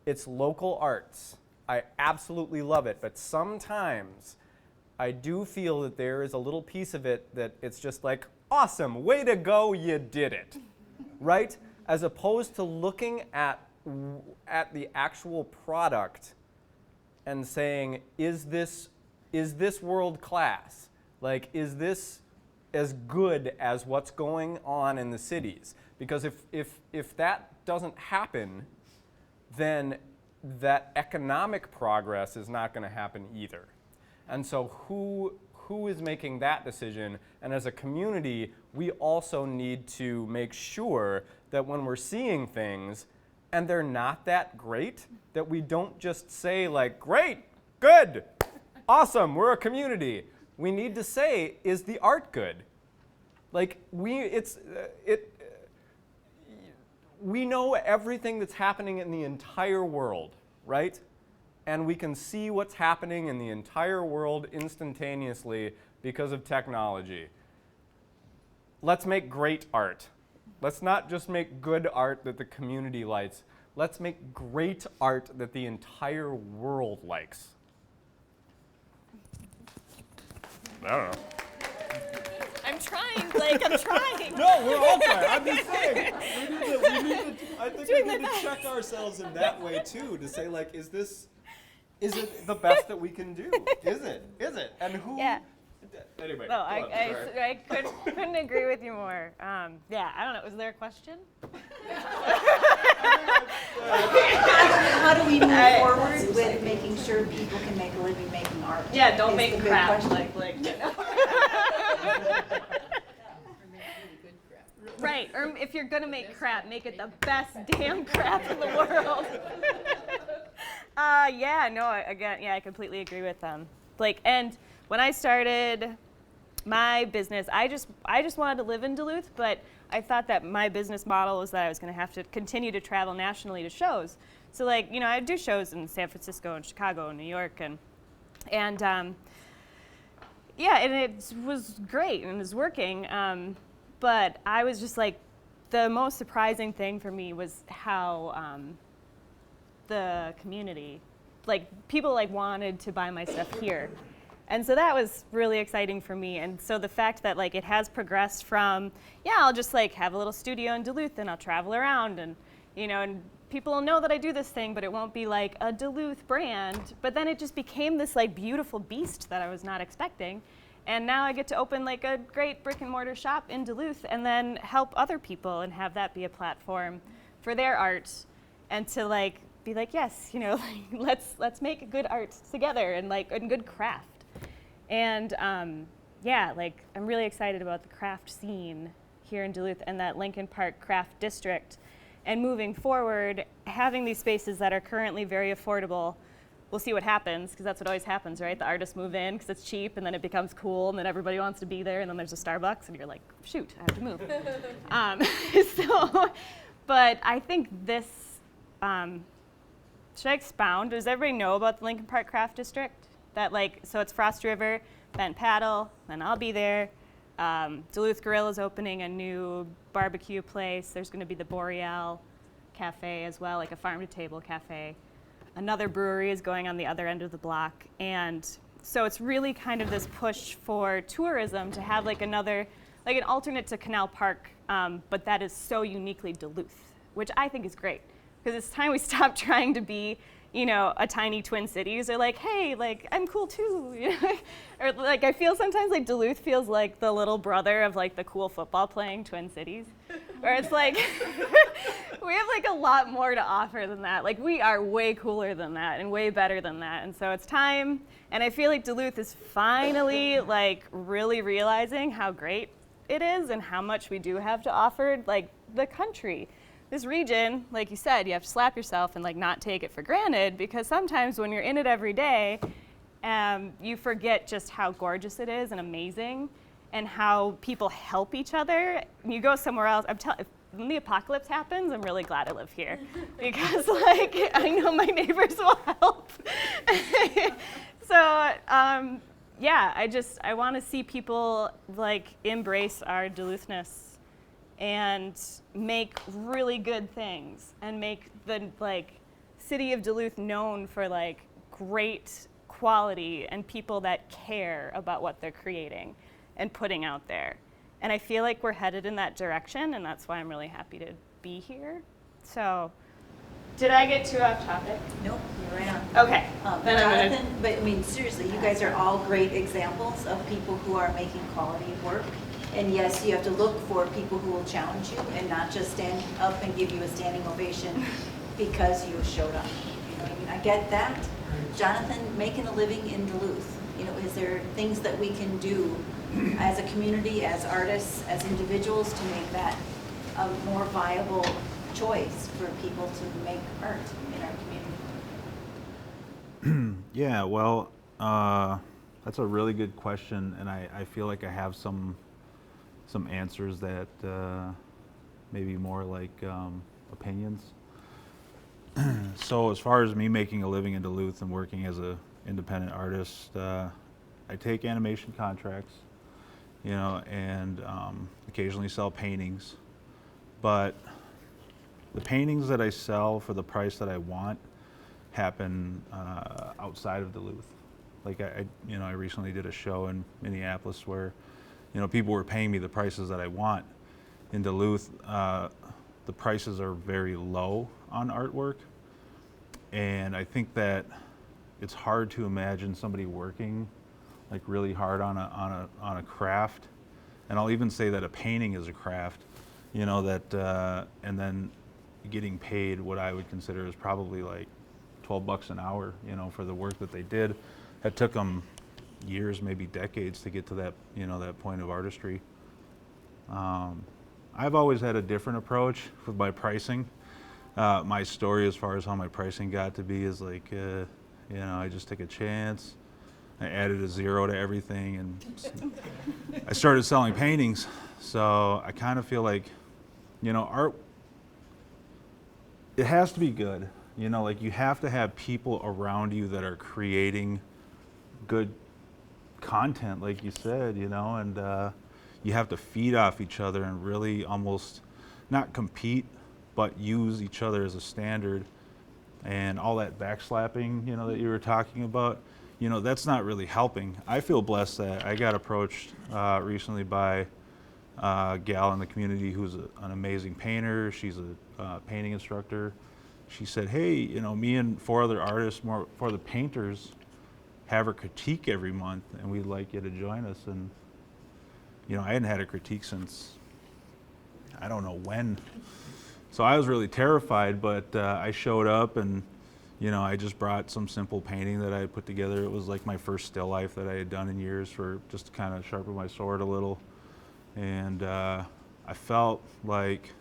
its local arts. I absolutely love it, but sometimes I do feel that there is a little piece of it that it's just like, awesome, way to go, you did it, right? As opposed to looking at the actual product and saying, is this world class? Like, is this as good as what's going on in the cities? Because if that doesn't happen, then that economic progress is not going to happen either. And so who is making that decision? And as a community, we also need to make sure that when we're seeing things and they're not that great, that we don't just say like, great, good, awesome, we're a community. We need to say, is the art good? Like we know everything that's happening in the entire world, right? And we can see what's happening in the entire world instantaneously because of technology. Let's make great art. Let's not just make good art that the community likes. Let's make great art that the entire world likes. I don't know. I'm trying, Blake, I'm trying. No, we're all trying. I'm just saying. I think we need to check ourselves in that way too, to say like, is it the best that we can do? Is it? And who? Yeah. Anyway. No, go on, sorry. I couldn't agree with you more. Yeah, I don't know. Was there a question? How do we move forward with making sure people can make a living making art? Yeah, don't is make the big crap question. like you know. Right, or if you're gonna make crap, make it the best damn crap in the world. Yeah, no, again, yeah, I completely agree with them. Blake, and when I started my business, I just wanted to live in Duluth, but I thought that my business model was that I was going to have to continue to travel nationally to shows. So like, you know, I do shows in San Francisco and Chicago and New York, and yeah, and it was great and it was working. But I was just like, the most surprising thing for me was how the community, like people like wanted to buy my stuff here. And so that was really exciting for me. And so the fact that like it has progressed from, yeah, I'll just like have a little studio in Duluth and I'll travel around and, you know, and people will know that I do this thing, but it won't be like a Duluth brand. But then it just became this like beautiful beast that I was not expecting. And now I get to open like a great brick and mortar shop in Duluth and then help other people and have that be a platform for their art and to like be like, yes, you know, like, let's make good art together and like and good craft. And yeah, like I'm really excited about the craft scene here in Duluth and that Lincoln Park Craft District. And moving forward, having these spaces that are currently very affordable, we'll see what happens, because that's what always happens, right? The artists move in because it's cheap, and then it becomes cool, and then everybody wants to be there, and then there's a Starbucks, and you're like, shoot, I have to move. But I think this, should I expound? Does everybody know about the Lincoln Park Craft District? That like, so it's Frost River, Bent Paddle, then I'll be there. Duluth Grill is opening a new barbecue place. There's going to be the Boreal Cafe as well, like a farm-to-table cafe. Another brewery is going on the other end of the block. And so it's really kind of this push for tourism to have like another, like an alternate to Canal Park, but that is so uniquely Duluth, which I think is great. Because it's time we stop trying to be, you know, a tiny Twin Cities, or like, hey, like, I'm cool too. You know? Or like, I feel sometimes like Duluth feels like the little brother of like the cool football playing Twin Cities, where it's like, we have like a lot more to offer than that. Like, we are way cooler than that and way better than that. And so it's time, and I feel like Duluth is finally like really realizing how great it is and how much we do have to offer, like the country. This region, like you said, you have to slap yourself and like not take it for granted, because sometimes when you're in it every day, you forget just how gorgeous it is and amazing, and how people help each other. You go somewhere else, when the apocalypse happens, I'm really glad I live here, because like I know my neighbors will help. So yeah, I want to see people like embrace our Duluthness and make really good things, and make the like city of Duluth known for like great quality and people that care about what they're creating and putting out there. And I feel like we're headed in that direction, and that's why I'm really happy to be here. So, did I get too off topic? Nope, you're right on. Okay. Then I'm Jonathan, but I mean, seriously, you guys are all great examples of people who are making quality work. And yes, you have to look for people who will challenge you and not just stand up and give you a standing ovation because you showed up. You know what I mean? I get that. Jonathan, making a living in Duluth, you know, is there things that we can do as a community, as artists, as individuals to make that a more viable choice for people to make art in our community? Yeah, well, that's a really good question, and I feel like I have some answers that maybe more like opinions. So as far as me making a living in Duluth and working as an independent artist, I take animation contracts, you know, and occasionally sell paintings. But the paintings that I sell for the price that I want happen outside of Duluth. Like I recently did a show in Minneapolis where, you know, people were paying me the prices that I want. In Duluth, the prices are very low on artwork, and I think that it's hard to imagine somebody working like really hard on a craft, and I'll even say that a painting is a craft, you know, that and then getting paid what I would consider is probably like $12 an hour, you know, for the work that they did. That took them years, maybe decades to get to that, you know, that point of artistry. I've always had a different approach with my pricing. My story as far as how my pricing got to be is like, you know, I just took a chance. I added a zero to everything, and I started selling paintings. So I kind of feel like, you know, art, it has to be good. You know, like you have to have people around you that are creating good content, like you said, you know, and you have to feed off each other and really almost not compete, but use each other as a standard. And all that backslapping, you know, that you were talking about, you know, that's not really helping. I feel blessed that I got approached recently by a gal in the community who's an amazing painter. She's a painting instructor. She said, hey, you know, me and 4 other artists, more 4 other painters, have a critique every month, and we'd like you to join us. And, you know, I hadn't had a critique since, I don't know when. So I was really terrified, but I showed up, and, you know, I just brought some simple painting that I had put together. It was like my first still life that I had done in years, for just to kind of sharpen my sword a little. And I felt like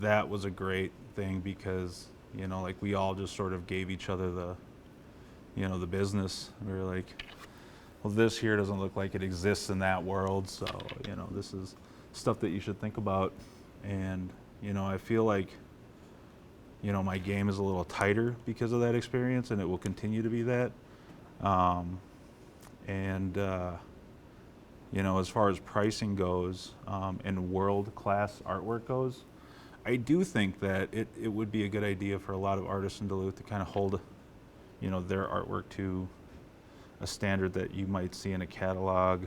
that was a great thing, because, you know, like we all just sort of gave each other the, you know, the business. We were like, well, this here doesn't look like it exists in that world, so, you know, this is stuff that you should think about. And, you know, I feel like, you know, my game is a little tighter because of that experience, and it will continue to be that. And you know, as far as pricing goes, and world-class artwork goes, I do think that it would be a good idea for a lot of artists in Duluth to kind of hold, you know, their artwork to a standard that you might see in a catalog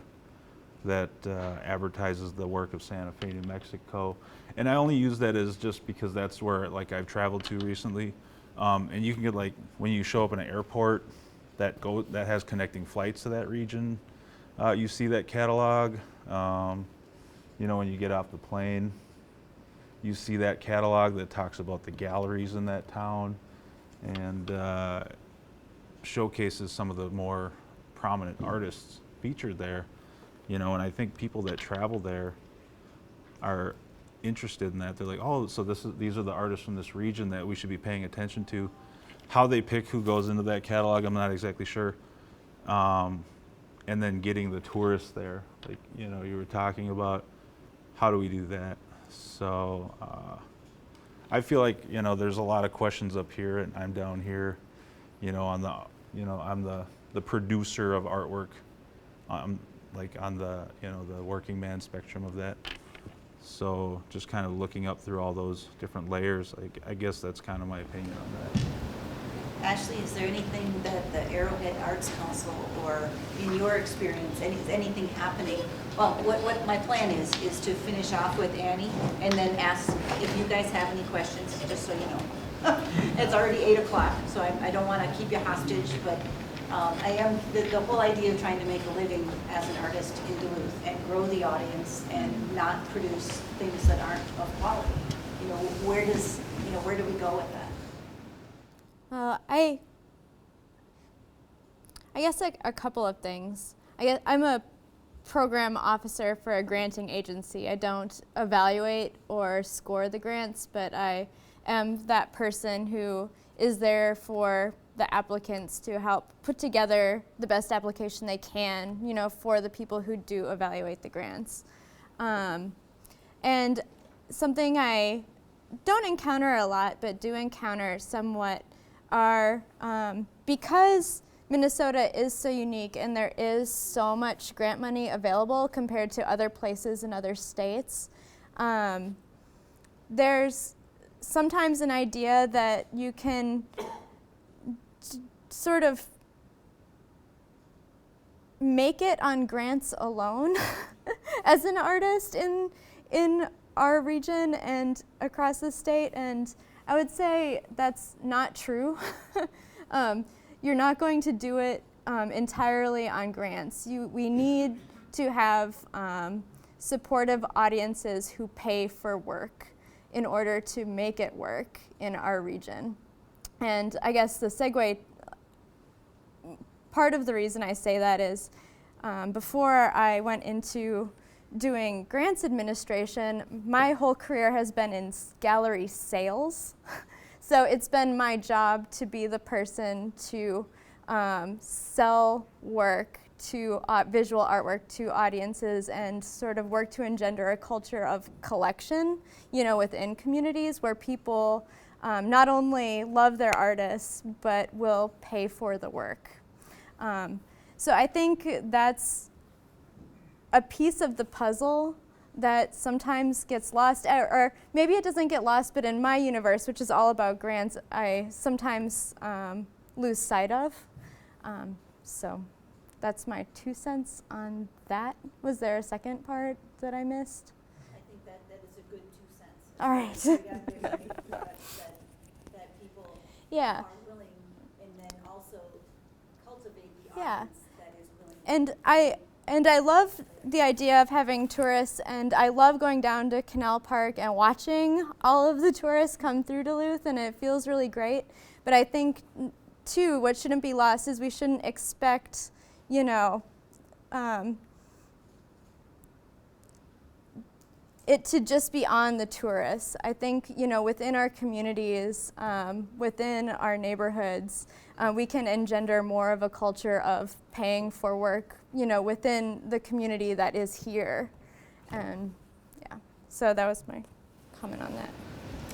that advertises the work of Santa Fe, New Mexico. And I only use that as just because that's where, like, I've traveled to recently. And you can get, like, when you show up in an airport that has connecting flights to that region, you see that catalog. You know, when you get off the plane, you see that catalog that talks about the galleries in that town and showcases some of the more prominent artists featured there. You know, and I think people that travel there are interested in that. They're like, oh, so these are the artists from this region that we should be paying attention to. How they pick who goes into that catalog, I'm not exactly sure. And then getting the tourists there, like, you know, you were talking about, how do we do that? So I feel like, you know, there's a lot of questions up here, and I'm down here, you know, on the, you know, I'm the producer of artwork, like on the, you know, the working man spectrum of that. So just kind of looking up through all those different layers, I guess that's kind of my opinion on that. Ashley, is there anything that the Arrowhead Arts Council, or in your experience, is anything happening? Well, what my plan is to finish off with Annie and then ask if you guys have any questions, just so you know. It's already 8 o'clock, so I don't want to keep you hostage, but I am, the whole idea of trying to make a living as an artist in Duluth and grow the audience and not produce things that aren't of quality. You know, where do we go with that? I guess like a couple of things. I'm a program officer for a granting agency. I don't evaluate or score the grants, but I am that person who is there for the applicants to help put together the best application they can, you know, for the people who do evaluate the grants. And something I don't encounter a lot, but do encounter somewhat, are because Minnesota is so unique and there is so much grant money available compared to other places in other states, there's sometimes an idea that you can sort of make it on grants alone as an artist in our region and across the state, and I would say that's not true. You're not going to do it entirely on grants. We need to have supportive audiences who pay for work in order to make it work in our region. And I guess the segue, part of the reason I say that is before I went into doing grants administration, my whole career has been in gallery sales. So it's been my job to be the person to sell work to visual artwork to audiences and sort of work to engender a culture of collection, you know, within communities where people not only love their artists, but will pay for the work. So I think that's a piece of the puzzle that sometimes gets lost, or maybe it doesn't get lost, but in my universe, which is all about grants, I sometimes lose sight of. So that's my 2 cents on that. Was there a second part that I missed? I think that is a good 2 cents. All right. That people Yeah. are willing, and then also cultivate the Yeah. audience that is willing. And I love the idea of having tourists, and I love going down to Canal Park and watching all of the tourists come through Duluth, and it feels really great. But I think, too, what shouldn't be lost is we shouldn't expect, you know, it to just be on the tourists. I think, you know, within our communities, within our neighborhoods, we can engender more of a culture of paying for work, you know, within the community that is here. And yeah, so that was my comment on that.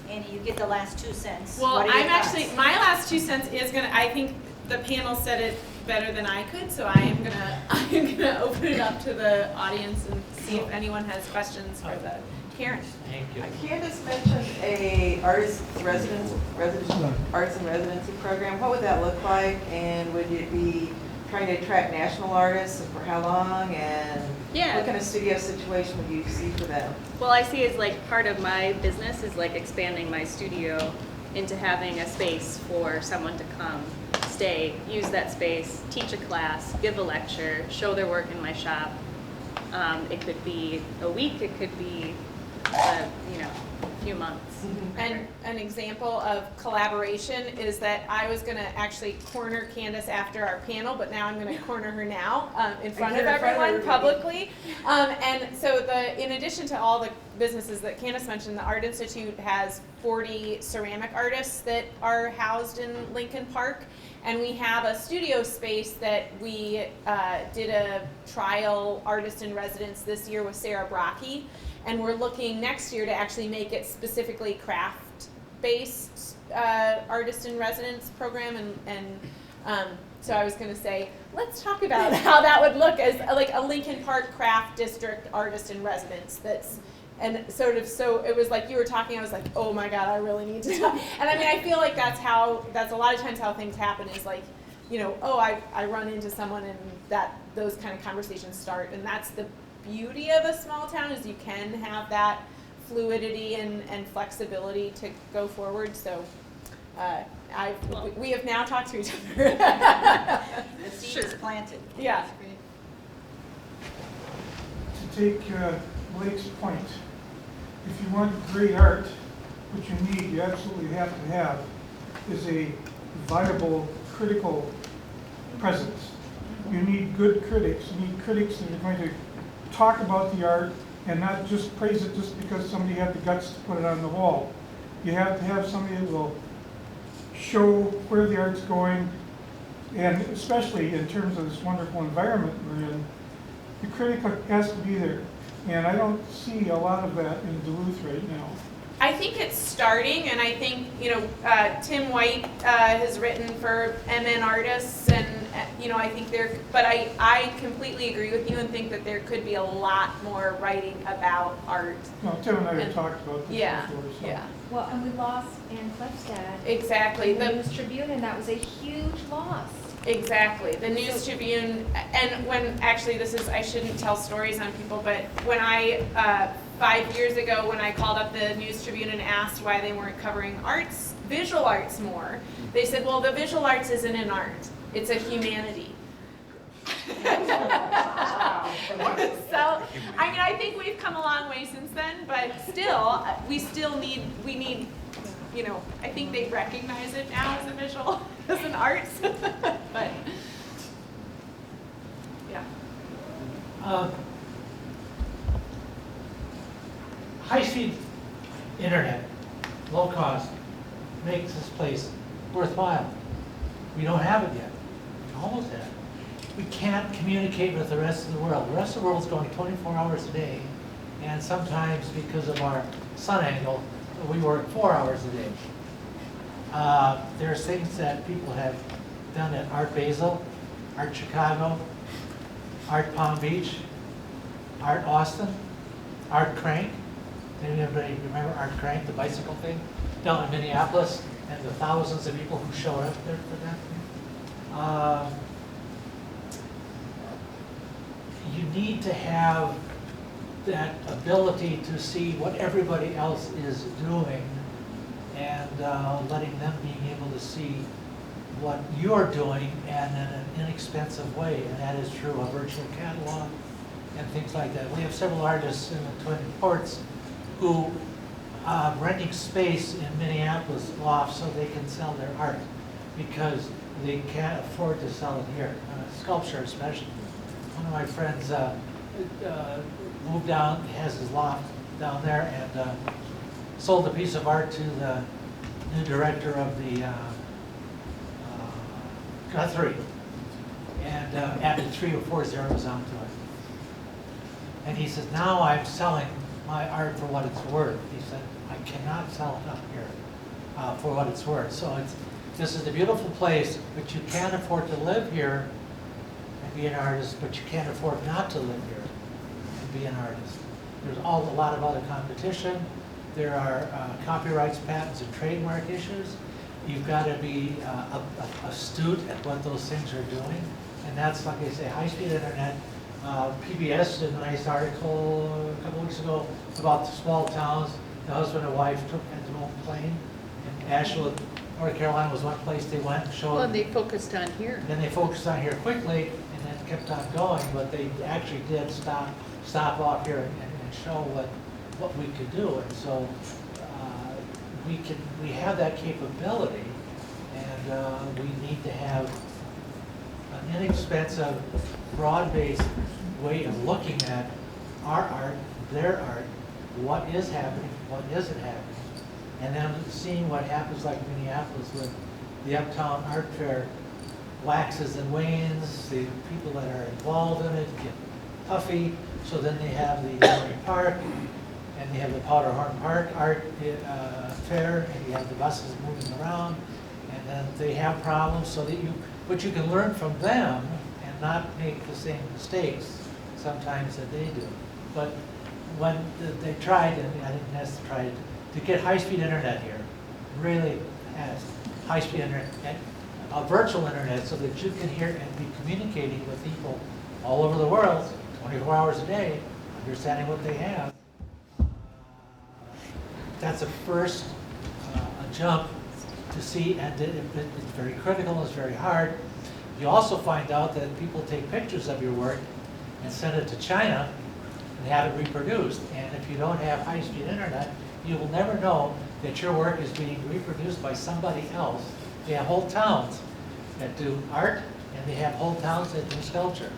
Annie, you get the last 2 cents. Well, What are your I'm thoughts? actually, my last 2 cents is I think the panel said it better than I could, so I am gonna open it up to the audience and see if anyone has questions for the Karen. Thank you. Candace mentioned a artist arts and residency program. What would that look like? And would it be trying to attract national artists, and for how long? And Yeah. what kind of studio situation would you see for them? Well, I see as like part of my business is like expanding my studio into having a space for someone to come, stay, use that space, teach a class, give a lecture, show their work in my shop. It could be a week, it could be, a few months. And an example of collaboration is that I was gonna actually corner Candace after our panel, but now I'm gonna corner her now in front of everyone publicly. And so in addition to all the businesses that Candace mentioned, the Art Institute has 40 ceramic artists that are housed in Lincoln Park. And we have a studio space that we did a trial artist in residence this year with Sarah Brocky. And we're looking next year to actually make it specifically craft-based artist in residence program. And so I was going to say, let's talk about how that would look as like a Lincoln Park Craft District artist in residence. And sort of, so it was like you were talking, I was like, oh my God, I really need to talk. And I mean, I feel like that's a lot of times how things happen is like, I run into someone and those kind of conversations start. And that's the beauty of a small town, is you can have that fluidity and flexibility to go forward. So we have now talked to each other. The seed is planted. Yeah. To take Blake's point, if you want great art, what you absolutely have to have, is a viable critical presence. You need good critics. You need critics that are going to talk about the art and not just praise it just because somebody had the guts to put it on the wall. You have to have somebody that will show where the art's going, and especially in terms of this wonderful environment we're in, the critic has to be there. And I don't see a lot of that in Duluth right now. I think it's starting, and I think, Tim White has written for MN artists, and, I think but I completely agree with you and think that there could be a lot more writing about art. No, Tim and I have talked about this before. So. Yeah. Well, and we lost Ann Klefstad. Exactly. The News Tribune, and that was a huge loss. Exactly. The News Tribune, and when, actually I shouldn't tell stories on people, but when 5 years ago, when I called up the News Tribune and asked why they weren't covering visual arts more, they said, well, the visual arts isn't an art, it's a humanity. So, I think we've come a long way since then, but still, we need, I think they recognize it now as a visual, as an art, but, yeah. High-speed internet, low cost, makes this place worthwhile. We don't have it yet. Almost have it. We can't communicate with the rest of the world. The rest of the world is going 24 hours a day, and sometimes because of our sun angle, we work 4 hours a day. There's things that people have done at Art Basel, Art Chicago, Art Palm Beach, Art Austin, Art Crank. Anybody remember Art Crank, the bicycle thing, down in Minneapolis, and the thousands of people who showed up there for that? You need to have that ability to see what everybody else is doing, and letting them being able to see what you're doing, and in an inexpensive way, and that is through a virtual catalog and things like that. We have several artists in the Twin Ports who renting space in Minneapolis lofts so they can sell their art because they can't afford to sell it here, sculpture especially. One of my friends moved down, has his loft down there, and sold a piece of art to the new director of the Guthrie, and added 3 or 4 zeros onto it. And he says, now I'm selling my art for what it's worth. He said, I cannot sell it up here for what it's worth. So this is a beautiful place, but you can't afford to live here and be an artist, but you can't afford not to live here and be an artist. There's a lot of other competition. There are copyrights, patents, and trademark issues. You've got to be astute at what those things are doing. And that's, like I say, high-speed internet. PBS did a nice article a couple weeks ago about the small towns. The husband and wife took an own plane. And Asheville, North Carolina was one place they went and showed. Well, they focused on here. Then they focused on here quickly and then kept on going, but they actually did stop off here and show what we could do. And so we have that capability, and we need to have an inexpensive, broad-based way of looking at our art, their art, what is happening, what isn't happening, and then seeing what happens, like Minneapolis with the Uptown Art Fair waxes and wanes, the people that are involved in it get puffy, so then they have the Memory Park, and they have the Powderhorn Park Art Fair, and you have the buses moving around, and then they have problems, so that but you can learn from them and not make the same mistakes sometimes that they do. But when they tried, and I think Ness tried to get high-speed internet here, really has high-speed internet, and a virtual internet, so that you can hear and be communicating with people all over the world, 24 hours a day, understanding what they have. That's a first a jump to see, and it's very critical, it's very hard. You also find out that people take pictures of your work and send it to China and have it reproduced. And if you don't have high-speed internet, you will never know that your work is being reproduced by somebody else. They have whole towns that do art, and they have whole towns that do sculpture.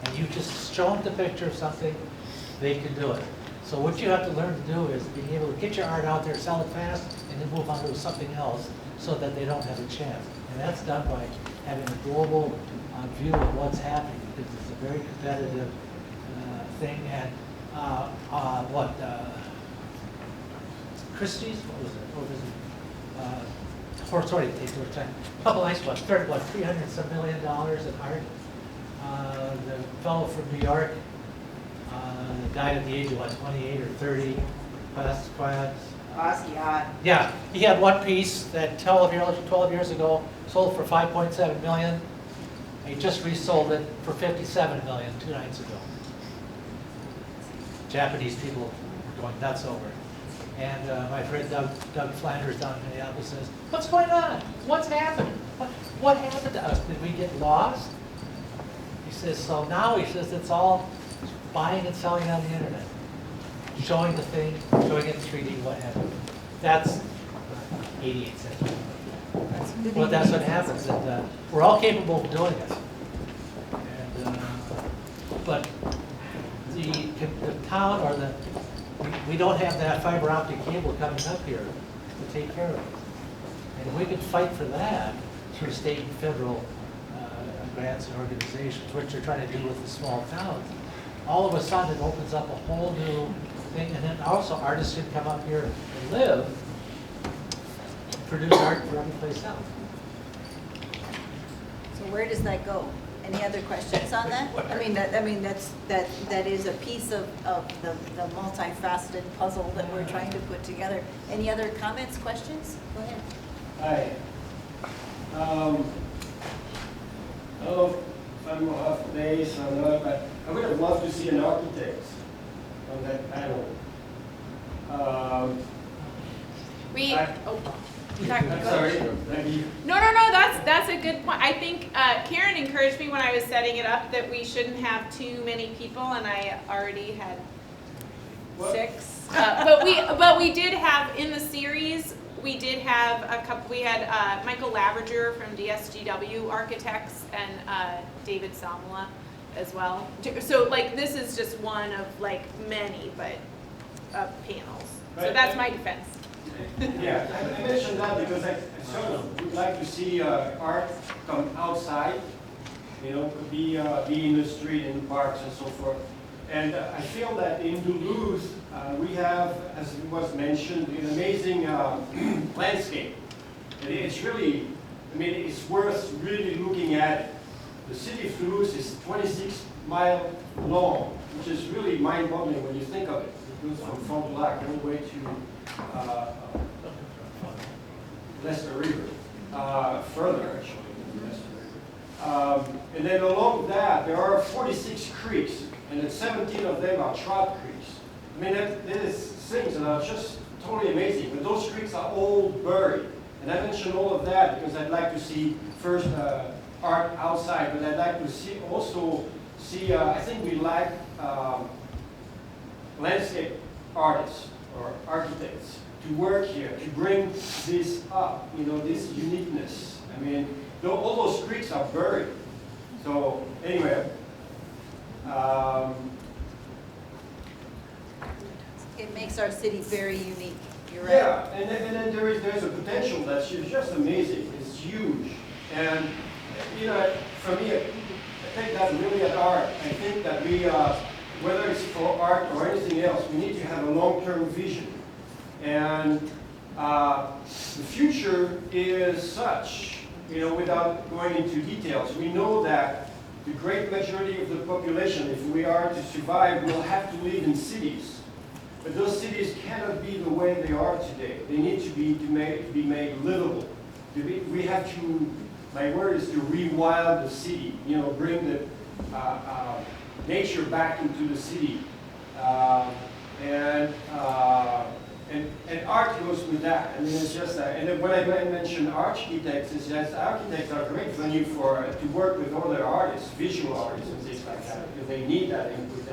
And you just show them the picture of something, they can do it. So what you have to learn to do is being able to get your art out there, sell it fast, and then move on to something else so that they don't have a chance. And that's done by having a global view of what's happening, because it's a very competitive thing. And Christie's, what was it? Sorry, it takes a little time. A couple nice ones. $300 some million in art. The fellow from New York died at the age of 28 or 30. Basquiat. Yeah, he had one piece that 12 years ago sold for $5.7 million. He just resold it for $57 million 2 nights ago. Japanese people were going nuts over it. And my friend Doug Flanders down in Minneapolis says, "What's going on? What's happened? What happened to us? Did we get lost?" He says, "So now," he says, "it's all buying and selling on the internet. Showing the thing, showing it in 3D, what happened." That's 88 cents. Well, that's what happens. And we're all capable of doing it. And, but the town or we don't have that fiber optic cable coming up here to take care of it. And we could fight for that through state and federal grants and organizations, which they're trying to do with the small towns. All of a sudden, it opens up a whole new thing, and then also artists can come up here and live, produce art for every place else. So where does that go? Any other questions on that? That is a piece of the multifaceted puzzle that we're trying to put together. Any other comments, questions? Go ahead. Hi. I don't know if I'm off base or not, but I would have loved to see an architect on that panel. I'm sorry. No, that's a good point. I think Karen encouraged me when I was setting it up that we shouldn't have too many people, and I already had 6. But we did have in the series. We did have a couple. We had Michael Lavager from DSGW Architects and David Samala as well. So like this is just one of like many, but panels. So that's my defense. Yeah, I mentioned that because I sort of would like to see art come outside, could be in the street, in parks and so forth. And I feel that in Duluth, we have, as was mentioned, an amazing landscape. And it's really I mean, it's worth really looking at it. The city of Duluth is 26 miles long, which is really mind-boggling when you think of it. It goes from Fond du Lac all the way to Leicester River, further actually than Leicester River. And then along that, there are 46 creeks, and then 17 of them are trout creeks. I mean, that is things that are just totally amazing, but those creeks are all buried. And I mention all of that because I'd like to see first art outside, but I'd like to see also see, I think we lack landscape artists or architects to work here, to bring this up, you know, this uniqueness. I mean, all those creeks are buried. So anyway, It makes our city very unique. You're right. yeah, and then there's a potential that's just amazing. It's huge. And, you know, for me, I take that really at heart. I think that we, whether it's for art or anything else, we need to have a long-term vision. And the future is such, you know, without going into details, we know that the great majority of the population, if we are to survive, will have to live in cities. But those cities cannot be the way they are today. They need to be made livable. We have to, my word is to rewild the city, you know, bring the nature back into the city. And art goes with that. I mean, it's just, and then when I mention architects, it's just architects are a great venue to work with other artists, visual artists and things like that, because they need that input,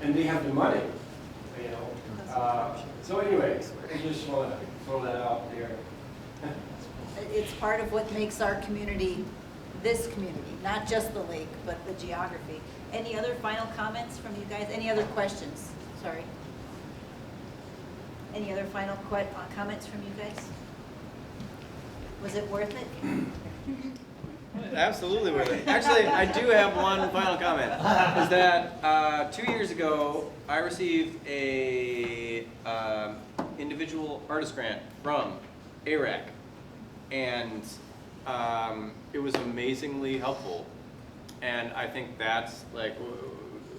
and they have the money, you know. So anyway, I just want to throw that out there. It's part of what makes our community, this community, not just the lake, but the geography. Any other final comments from you guys? Any other questions? Sorry. Any other final comments from you guys? Was it worth it? Absolutely worth it. Actually, I do have one final comment. Is that 2 years ago, I received a individual artist grant from ARAC, and it was amazingly helpful. And I think that's like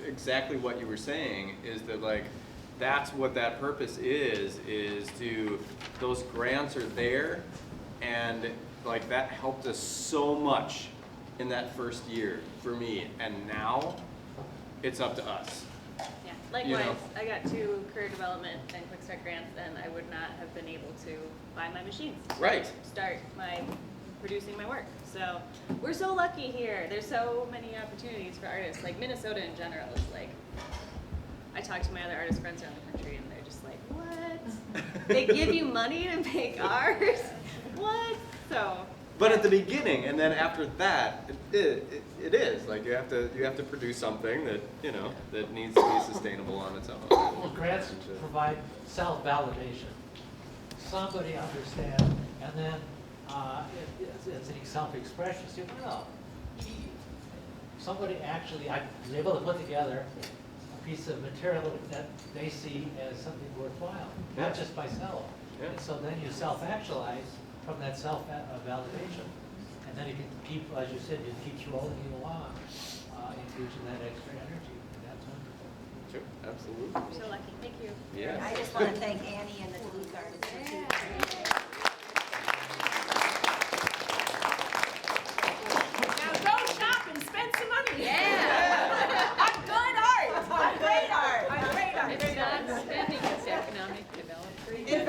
exactly what you were saying, is that like that's what that purpose is to, those grants are there, and like that helped us so much in that first year for me, and now it's up to us. Yeah, likewise, You know? I got 2 career development and quick start grants, and I would not have been able to buy my machines. Right. Start producing my work. So we're so lucky here. There's so many opportunities for artists. Like Minnesota in general is like, I talk to my other artist friends around the country and they're just like, what? They give you money to make art? What? So. But at the beginning, and then after that, it is like you have to produce something that, you know, that needs to be sustainable on its own. Well, grants provide self-validation. Somebody understands, and then it's a self-expression. So, well, somebody actually, I was able to put together a piece of material that they see as something worthwhile, not just myself. Yeah. And so then you self-actualize from that self-validation. And then it can keep, as you said, it keeps rolling you along, increasing that extra energy. And that's wonderful. Sure, absolutely. We're so lucky. Thank you. Yeah. I just want to thank Annie and the Duluth Artists.